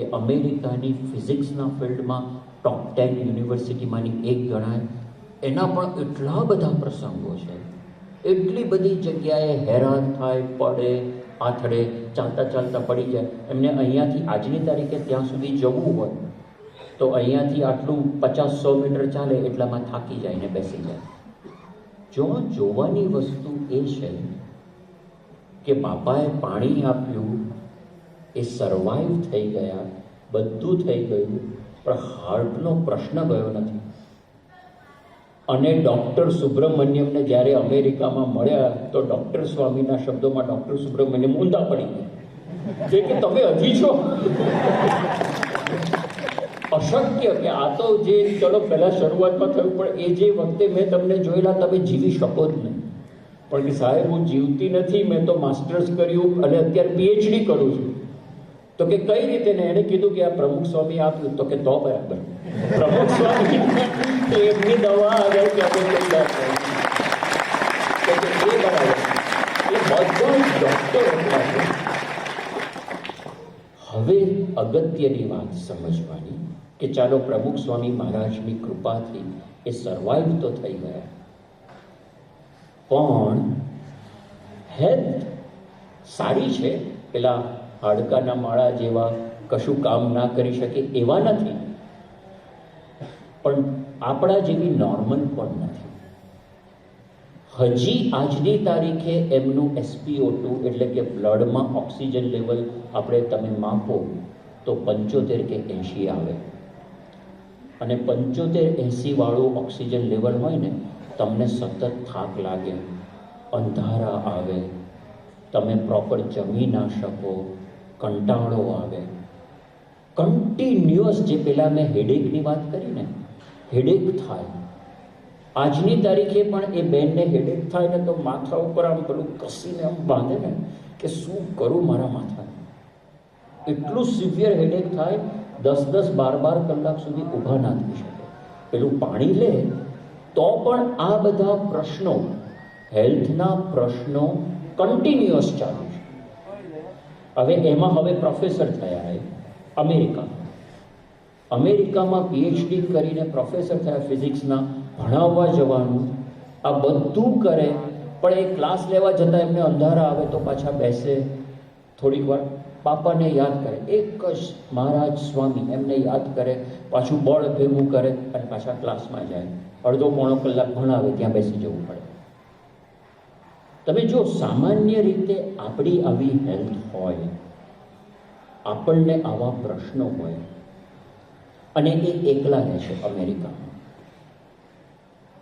એ અમેરિકાની ફિઝિક્સના ફિલ્ડમાં ટોપ 10 યુનિવર્સિટીમાંની એક ગણાય. એના પણ એટલા બધા પ્રસંગો છે, એટલી બધી જગ્યાએ હેરાન થાય, પડે, આથડે, ચાલતા ચાલતા પડી જાય. એમને અહીંયાથી આજની તારીખે ત્યાં સુધી જવું હોય તો અહીંયાથી આટલું 50-100 મીટર ચાલે એટલામાં થાકી જાય ને બેસી જાય. જોવાની વસ્તુ એ છે કે બાપાએ પાણી આપ્યું, એ સર્વાઈવ થઈ ગયા, બધું થઈ ગયું, પણ હાર્ટનો પ્રશ્ન ગયો નથી. અને ડૉક્ટર સુબ્રમણ્યમને જ્યારે અમેરિકામાં મળ્યા તો ડૉક્ટર સ્વામીના શબ્દોમાં ડૉક્ટર સુબ્રમણ્યમ ઊંધા પડી ગયા કે તમે હજી છો. અશક્ય કે આ તો જે ચલો પહેલાં શરૂઆતમાં થયું, પણ એ જે વખતે મેં તમને જોયેલા તમે જીવી શકો જ નહીં. પણ કે સાહેબ હું જીવતી નથી, મેં તો માસ્ટર્સ કર્યું અને અત્યારે પીએચડી કરું છું. તો કે કઈ રીતે? ને એણે કીધું કે આ પ્રમુખ સ્વામી આપ્યું. તો કે તો બરાબર, પ્રમુખ સ્વામી એમની દવા આગળ કે બરાબર. એ બધા ડોક્ટર હતા. હવે અગત્યની વાત સમજવાની કે ચાલો પ્રમુખ સ્વામી મહારાજની કૃપાથી એ સર્વાઈવ તો થઈ ગયા, પણ હેલ્થ સારી છે. પેલા હાડકાના માળા જેવા કશું કામ ના કરી શકે એવા નથી, પણ આપણા જેવી નોર્મલ પણ નથી. હજી આજની તારીખે એમનું SpO2 એટલે કે બ્લડમાં ઓક્સિજન લેવલ આપણે તમે માપો તો 75 કે 80 આવે. અને 75-80 વાળું ઓક્સિજન લેવલ હોય ને, તમને સતત થાક લાગે, અંધારા આવે, તમે પ્રોપર જમી ના શકો, કંટાળો આવે, કન્ટિન્યુઅસ. જે પેલા મેં હેડેકની વાત કરી ને, હેડેક થાય. આજની તારીખે પણ એ બેનને હેડેક થાય ને તો માથા ઉપર આમ પેલું કસીને આમ બાંધે ને કે શું કરું મારા માથાને. એટલું સિવિયર હેડેક થાય, 10-12 કલાક સુધી ઊભા ના થઈ શકે. પેલું પાણી લે તો પણ આ બધા પ્રશ્નો, હેલ્થના પ્રશ્નો કન્ટિન્યુઅસ ચાલુ છે. હવે એમાં હવે પ્રોફેસર થયા એ અમેરિકામાં પીએચડી કરીને પ્રોફેસર થયા ફિઝિક્સના, ભણાવવા જવાનું, આ બધું કરે. પણ એ ક્લાસ લેવા જતાં એમને અંધારા આવે તો પાછા બેસે, થોડીક વાર બાપાને યાદ કરે, એક જ મહારાજ સ્વામી એમને યાદ કરે, પાછું બળ ભેગું કરે અને પાછા ક્લાસમાં જાય. અડધો-પોણો કલાક ભણાવે, ત્યાં બેસી જવું પડે. તમે જો સામાન્ય રીતે આપણી આવી હેલ્થ હોય, આપણને આવા પ્રશ્નો હોય, અને એ એકલા રહે છે અમેરિકામાં,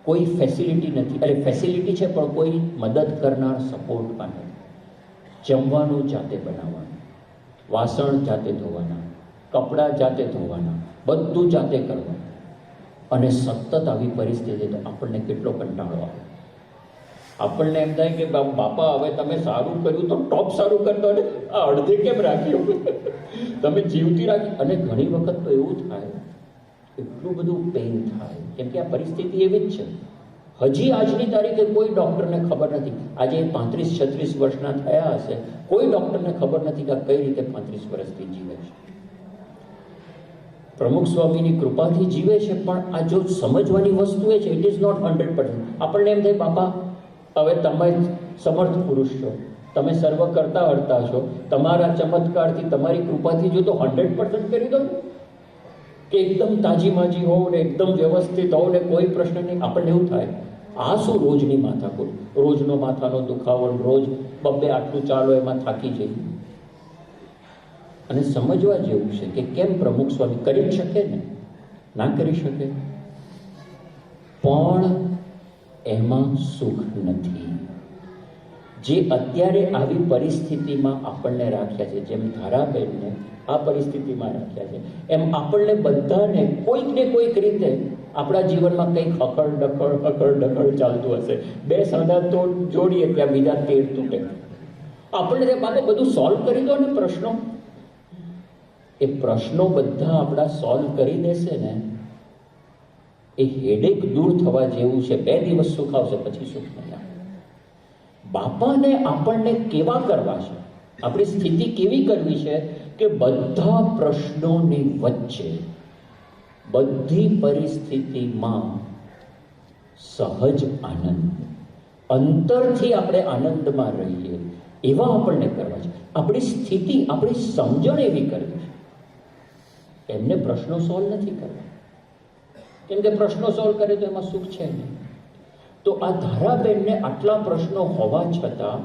કોઈ ફેસિલિટી નથી, એટલે ફેસિલિટી છે પણ કોઈ મદદ કરનાર સપોર્ટમાં નથી. જમવાનું જાતે બનાવવાનું, વાસણ જાતે ધોવાના, કપડાં જાતે ધોવાના, બધું જાતે કરવાનું. અને સતત આવી પરિસ્થિતિ તો આપણને કેટલો કંટાળો આવે. આપણને એમ થાય કે બાપા હવે તમે સારું કર્યું તો ટોપ સારું કરતો ને આ અડધે કેમ રાખ્યું, તમે જીવતી રાખી. અને ઘણી વખત તો એવું થાય, એટલું બધું પેઇન થાય, કેમ કે આ પરિસ્થિતિ એવી જ છે. હજી આજની તારીખે કોઈ ડૉક્ટરને ખબર નથી, આજે 35-36 વર્ષના થયા હશે, કોઈ ડૉક્ટરને ખબર નથી કે કઈ રીતે 35 વર્ષથી જીવે છે. પ્રમુખ સ્વામીની કૃપાથી જીવે છે, પણ આ જો સમજવાની વસ્તુ એ છે, ઇટ ઇઝ નોટ 100%. આપણને એમ થાય બાપા હવે તમે સમર્થ પુરુષ છો, તમે સર્વ કરતા હરતા છો, તમારા ચમત્કારથી તમારી કૃપાથી જો તો 100% કરી દો કે એકદમ તાજી-માજી હોવ ને એકદમ વ્યવસ્થિત હોવ ને કોઈ પ્રશ્ન નહીં. આપણને એવું થાય આ શું રોજની માથાકૂટ, રોજનો માથાનો દુખાવો, રોજ બબ્બે આટલું ચાલો એમાં થાકી જઈએ. અને સમજવા જેવું છે કે કેમ પ્રમુખ સ્વામી કરી શકે ને, ના કરી શકે, પણ એમાં સુખ નથી. જે અત્યારે આવી પરિસ્થિતિમાં આપણને રાખ્યા છે, જેમ ધારાબેનને આ પરિસ્થિતિમાં રાખ્યા છે, એમ આપણને બધાને કોઈક ને કોઈક રીતે આપણા જીવનમાં કંઈક હકડ-ડકડ ચાલતું હશે. 2 સાંધા તો જોડીએ ત્યાં બીજા 13 તૂટે. આપણને બાબા બધું સોલ્વ કરી દો ને પ્રશ્નો. એ પ્રશ્નો બધા આપણા સોલ્વ કરી દેશે ને, એ હેડેક દૂર થવા જેવું છે. 2 દિવસ સુખ આવશે, પછી સુખ નહીં આવે. બાપાને આપણને કેવા કરવા છે, આપણી સ્થિતિ કેવી કરવી છે કે બધા પ્રશ્નોની વચ્ચે, બધી પરિસ્થિતિમાં સહજ આનંદ, અંતરથી આપણે આનંદમાં રહીએ એવા આપણને કરવા છે. આપણી સ્થિતિ, આપણી સમજણ એવી કરવી છે. એમને પ્રશ્નો સોલ્વ નથી કરવા, કેમ કે પ્રશ્નો સોલ્વ કરે તો એમાં સુખ છે નહીં. તો આ ધારાબેનને આટલા પ્રશ્નો હોવા છતાં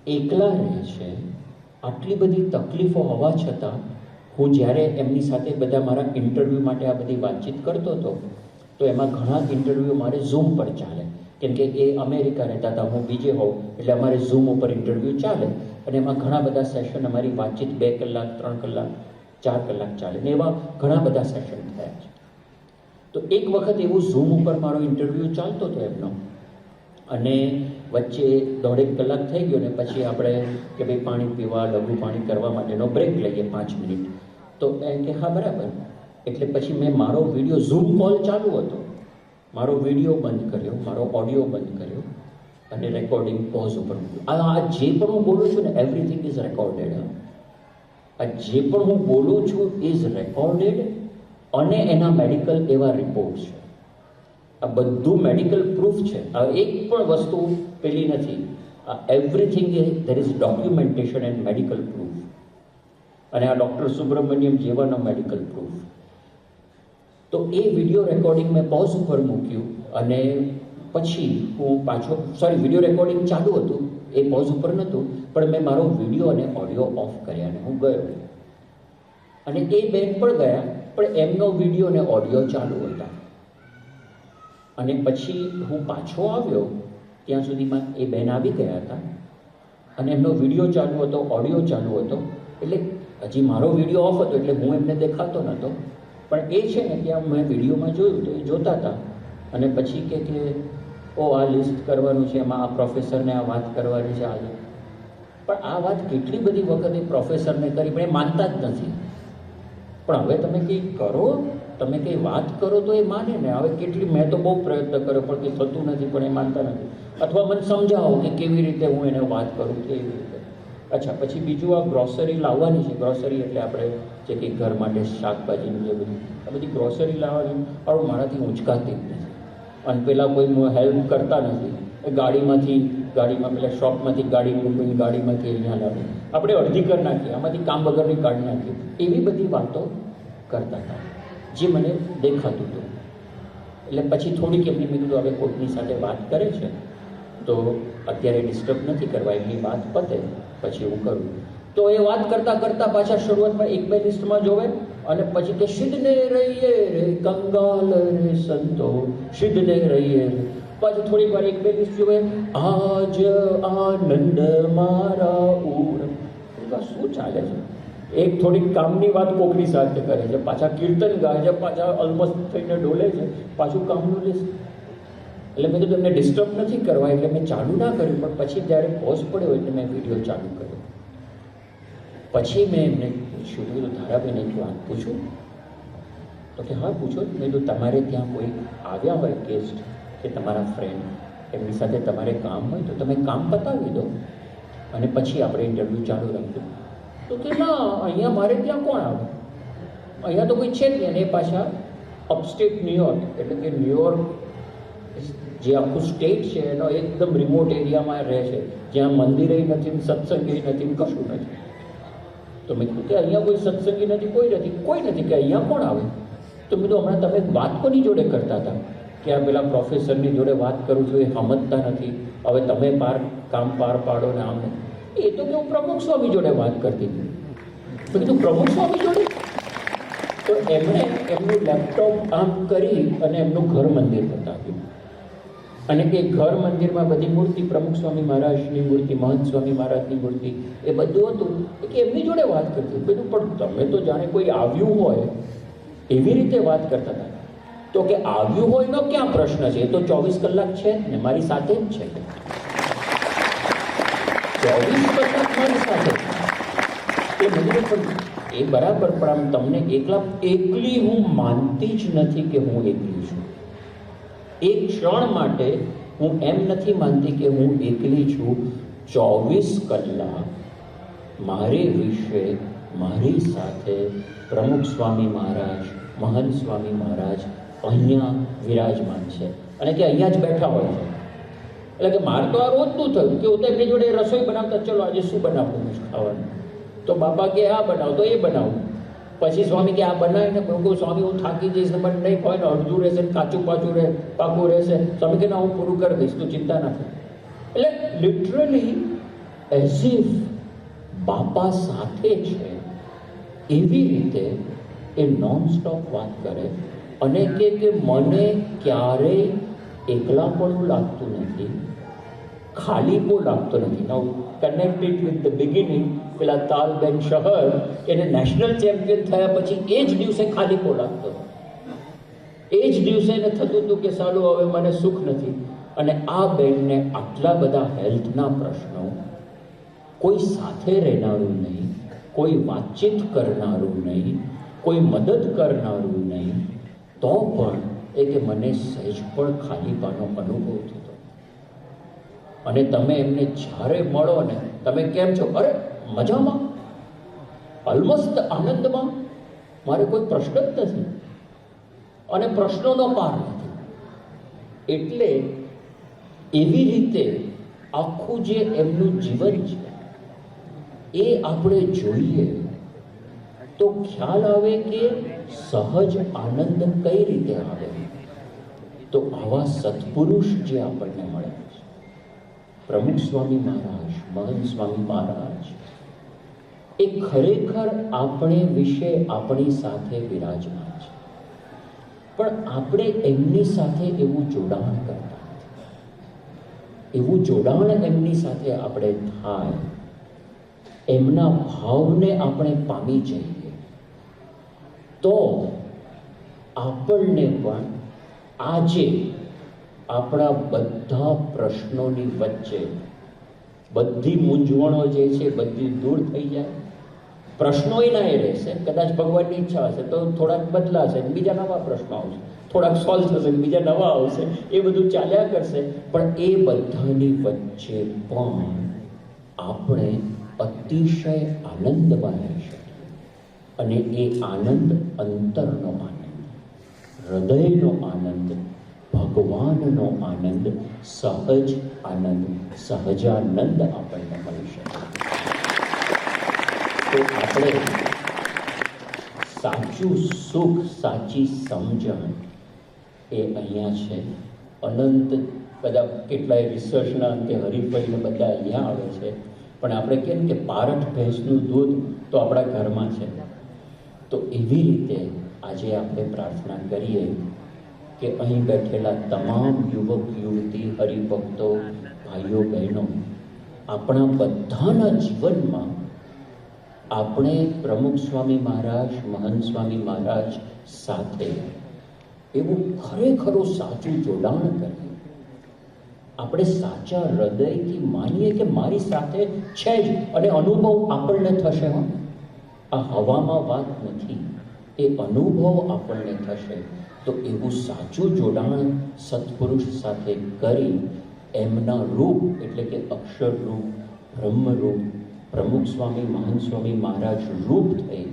એકલા રહે છે, આટલી બધી તકલીફો હોવા છતાં હું જ્યારે એમની સાથે બધા મારા ઇન્ટરવ્યૂ માટે આ બધી વાતચીત કરતો હતો, તો એમાં ઘણા ઇન્ટરવ્યૂ મારે ઝૂમ પર ચાલે, કેમ કે એ અમેરિકા રહેતા હતા, હું બીજે હોઉં, એટલે અમારે ઝૂમ ઉપર ઇન્ટરવ્યૂ ચાલે. અને એમાં ઘણા બધા સેશન, અમારી વાતચીત 2 કલાક, 3 કલાક, 4 કલાક ચાલે ને એવા ઘણા બધા સેશન થયા છે. તો એક વખત એવું ઝૂમ ઉપર મારો ઇન્ટરવ્યૂ ચાલતો હતો એમનો, અને વચ્ચે 1.5 કલાક થઈ ગયો ને પછી આપણે કે ભાઈ પાણી પીવા, લઘુ પાણી કરવા માટેનો બ્રેક લઈએ 5 મિનિટ. તો એમ કે હા બરાબર. એટલે પછી મેં મારો વિડીયો, ઝૂમ કોલ ચાલુ હતો, મારો વિડીયો બંધ કર્યો, મારો ઓડિયો બંધ કર્યો અને રેકોર્ડિંગ પોઝ ઉપર મૂક્યું. આ જે પણ હું બોલું છું ને, એવરીથિંગ ઇઝ રેકોર્ડેડ. આ જે પણ હું બોલું છું ઇઝ રેકોર્ડેડ, અને એના મેડિકલ એવા રિપોર્ટ છે. આ બધું મેડિકલ પ્રૂફ છે. આ એક પણ વસ્તુ પેલી નથી. આ everything there is documentation and medical proof. અને આ ડૉક્ટર સુબ્રમણ્યમ જેવાનો મેડિકલ પ્રૂફ. તો એ વિડીયો રેકોર્ડિંગ મેં પોઝ ઉપર મૂક્યું અને પછી હું પાછો, વિડીયો રેકોર્ડિંગ ચાલુ હતું, એ પોઝ ઉપર નહોતું, પણ મેં મારો વિડીયો અને ઓડિયો ઓફ કર્યા અને હું ગયો. અને એ બેન પણ ગયા, પણ એમનો વિડીયો અને ઓડિયો ચાલુ હતા. અને પછી હું પાછો આવ્યો, ત્યાં સુધીમાં એ બેન આવી ગયા હતા અને એમનો વિડીયો ચાલુ હતો, ઓડિયો ચાલુ હતો. એટલે હજી મારો વિડીયો ઓફ હતો, એટલે હું એમને દેખાતો નહોતો. પણ એ છે ને, ત્યાં મેં વિડીયોમાં જોયું તો એ જોતા હતા. અને પછી કે ઓ આ લિસ્ટ કરવાનું છે, એમાં આ પ્રોફેસરને આ વાત કરવાની છે આજે. પણ આ વાત કેટલી બધી વખત એ પ્રોફેસરને કરી, પણ એ માનતા જ નથી. પણ હવે તમે કંઈ કરો, તમે કંઈ વાત કરો તો એ માને ને. હવે કેટલી, મેં તો બહુ પ્રયત્ન કર્યો પણ કંઈ થતું નથી, પણ એ માનતા નથી. અથવા મને સમજાવો કે કેવી રીતે હું એને વાત કરું, કેવી રીતે. અચ્છા, પછી બીજું આ ગ્રોસરી લાવવાની છે. ગ્રોસરી એટલે આપણે જે કંઈ ઘર માટે શાકભાજીનું જે બધું, આ બધી ગ્રોસરી લાવવાની, પણ મારાથી ઊંચકાતી જ નથી. અને પેલા કોઈ હેલ્પ કરતા નથી. ગાડીમાં પેલા શોપમાંથી ગાડી મૂકીને ગાડીમાંથી અહીંયા લાવી, આપણે અડધી કરી નાખીએ, આમાંથી કામ વગરની કાઢી નાખીએ, એવી બધી વાતો કરતા હતા, જે મને દેખાતું હતું. એટલે પછી થોડીક એમની મેં કીધું હવે કોઈકની સાથે વાત કરે છે તો અત્યારે ડિસ્ટર્બ નથી કરવા, એમની વાત પતે પછી હું કરું. તો એ વાત કરતાં કરતાં પાછા શરૂઆતમાં 1-2 લિસ્ટમાં જોવે અને પછી કે સિદ્ધને રહીએ રે કંગાલ રે સંતો, સિદ્ધને રહીએ રે. પછી થોડીક વાર એક બે દિવસ જોવે, આજ આનંદ મારા ઉર. શું ચાલે છે? એક થોડીક કામની વાત કોકની સાથે કરે છે, પાછા કીર્તન ગાય છે, પાછા ઓલમોસ્ટ થઈને ડોલે છે, પાછું કામનું લેશે. એટલે મેં કીધું એમને ડિસ્ટર્બ નથી કરવા, એટલે મેં ચાલુ ના કર્યું. પણ પછી જ્યારે પોઝ પડ્યો એટલે મેં વિડીયો ચાલુ કર્યો. પછી મેં એમને પૂછ્યું, કીધું ધારાબેન એક વાત પૂછું? તો કે હા પૂછો. મેં કીધું તમારે ત્યાં કોઈ આવ્યા હોય ગેસ્ટ કે તમારા ફ્રેન્ડ, એમની સાથે તમારે કામ હોય તો તમે કામ પતાવી દો અને પછી આપણે ઇન્ટરવ્યૂ ચાલુ રાખજો. તો કે ના, અહીંયા મારે ત્યાં કોણ આવે? અહીંયા તો કોઈ છે જ નહીં. અને એ પાછા અપસ્ટેટ ન્યુયોર્ક, એટલે કે ન્યુયોર્ક જે આખું સ્ટેટ છે એનો એકદમ રિમોટ એરિયામાં રહે છે, જ્યાં મંદિરે નથી, સત્સંગી નથી, કશું નથી. તો મેં કીધું કે અહીંયા કોઈ સત્સંગી નથી, કોઈ નથી, કે અહીંયા કોણ આવે? તો મેં કીધું હમણાં તમે વાત કોની જોડે કરતા હતા? કે આ પેલા પ્રોફેસરની જોડે વાત કરું છું, એ સમજતા નથી, હવે તમે કામ પાર પાડો ને આમ. એ તો કે હું પ્રમુખ સ્વામી જોડે વાત કરતી હતી. મેં કીધું પ્રમુખ સ્વામી જોડે? તો એમણે એમનું લેપટોપ આમ કરી અને એમનું ઘર મંદિર બતાવ્યું. અને એ ઘર મંદિરમાં બધી મૂર્તિ, પ્રમુખ સ્વામી મહારાજની મૂર્તિ, મહંત સ્વામી મહારાજની મૂર્તિ, એ બધું હતું. કે એમની જોડે વાત કરતી. બધું પણ તમે તો જાણે કોઈ આવ્યું હોય એવી રીતે વાત કરતા હતા. તો કે આવ્યું હોય નો ક્યાં પ્રશ્ન છે? એ તો 24 કલાક છે ને મારી સાથે જ છે. 24 કલાક મારી સાથે એ બધું. પણ એ બરાબર, પણ આમ તમને એકલી હું માનતી જ નથી કે હું એકલી છું. એક ક્ષણ માટે હું એમ નથી માનતી કે હું એકલી છું. 24 કલાક મારી વિશે, મારી સાથે પ્રમુખ સ્વામી મહારાજ, મહંત સ્વામી મહારાજ અહીંયા વિરાજમાન છે અને કે અહીંયા જ બેઠા હોય છે. એટલે કે મારે તો આ રોજનું થયું કે હું તો એમની જોડે રસોઈ બનાવતા, ચલો આજે શું બનાવવું ખાવાનું? તો બાપા કે આ બનાવ, તો એ બનાવું. પછી સ્વામી કે આ બનાવીને કહું સ્વામી હું થાકી જઈશ ને મને નહીં હોય ને અડધું રહેશે ને કાચું પાકું રહેશે. સ્વામી કે ના હું પૂરું કરી દઈશ, તું ચિંતા ના થાય. એટલે લિટરલી એઝ ઇફ બાપા સાથે છે એવી રીતે એ નોન સ્ટોપ વાત કરે અને કે મને ક્યારેય એકલાપણું લાગતું નથી, ખાલીપો લાગતો નથી. નાઉ કનેક્ટેડ વિથ ધ બિગિનિંગ, પેલા તાલબેન શહર એને નેશનલ ચેમ્પિયન થયા પછી એ જ દિવસે ખાલીપો લાગતો. એ જ દિવસે એને થતું હતું કે સાલું હવે મને સુખ નથી. અને આ બેનને આટલા બધા હેલ્થના પ્રશ્નો, કોઈ સાથે રહેનારું નહીં, કોઈ વાતચીત કરનારું નહીં, કોઈ મદદ કરનારું નહીં, તો પણ એ કે મને સહેજ પણ ખાલીપાનો અનુભવ થતો. અને તમે એમને જ્યારે મળો ને, તમે કેમ છો? અરે મજામાં, ઓલમોસ્ટ આનંદમાં, મારે કોઈ પ્રશ્ન જ નથી અને પ્રશ્નોનો પાર નથી. એટલે એવી રીતે આખું જે એમનું જીવન છે એ આપણે જોઈએ તો ખ્યાલ આવે કે સહજ આનંદ કઈ રીતે આવે. તો આવા સત્પુરુષ જે આપણને મળે છે, પ્રમુખ સ્વામી મહારાજ, મહંત સ્વામી મહારાજ, એ ખરેખર આપણે વિશે આપણી સાથે વિરાજમાન છે. પણ આપણે એમની સાથે એવું જોડાણ કરતા નથી. એવું જોડાણ એમની સાથે આપણે થાય, એમના ભાવને આપણે પામી જઈએ તો આપણને પણ આજે આપણા બધા પ્રશ્નોની વચ્ચે બધી મૂંઝવણો જે છે બધી દૂર થઈ જાય. પ્રશ્નોય ના એ રહેશે, કદાચ ભગવાનની ઈચ્છા હશે તો થોડાક બદલાશે, બીજા નવા પ્રશ્નો આવશે, થોડાક સોલ્વ થશે, બીજા નવા આવશે, એ બધું ચાલ્યા કરશે. પણ એ બધાની વચ્ચે પણ આપણે અતિશય આનંદમાં રહી શકીએ. અને એ આનંદ અંતરનો આનંદ, હૃદયનો આનંદ, ભગવાનનો આનંદ, સહજ આનંદ, સહજાનંદ આપણને મળી શકે. તો આપણે સાચું સુખ, સાચી સમજણ એ અહીંયા છે. અનંત બધા કેટલાય રિસર્ચના અંતે હરીફાઈને બધા અહીંયા આવે છે. પણ આપણે કેમ કે પારઠ ભેંસનું દૂધ તો આપણા ઘરમાં છે. તો એવી રીતે આજે આપણે પ્રાર્થના કરીએ કે અહીં બેઠેલા તમામ યુવક યુવતી હરિભક્તો ભાઈઓ બહેનો આપણા બધાના જીવનમાં આપણે પ્રમુખ સ્વામી મહારાજ મહંત સ્વામી મહારાજ સાથે એવું ખરેખરું સાચું જોડાણ કરીએ. આપણે સાચા હૃદયથી માનીએ કે મારી સાથે છે જ અને અનુભવ આપણને થશે. આ હવામાં વાત નથી, એ અનુભવ આપણને થશે. તો એવું સાચું જોડાણ સત્પુરુષ સાથે કરી એમના રૂપ એટલે કે અક્ષર રૂપ બ્રહ્મરૂપ પ્રમુખ સ્વામી મહંત સ્વામી મહારાજ રૂપ થઈ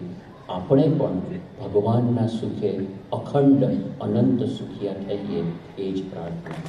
આપણે પણ ભગવાનના સુખે અખંડ અનંત સુખિયા થઈએ, એ જ પ્રાર્થના.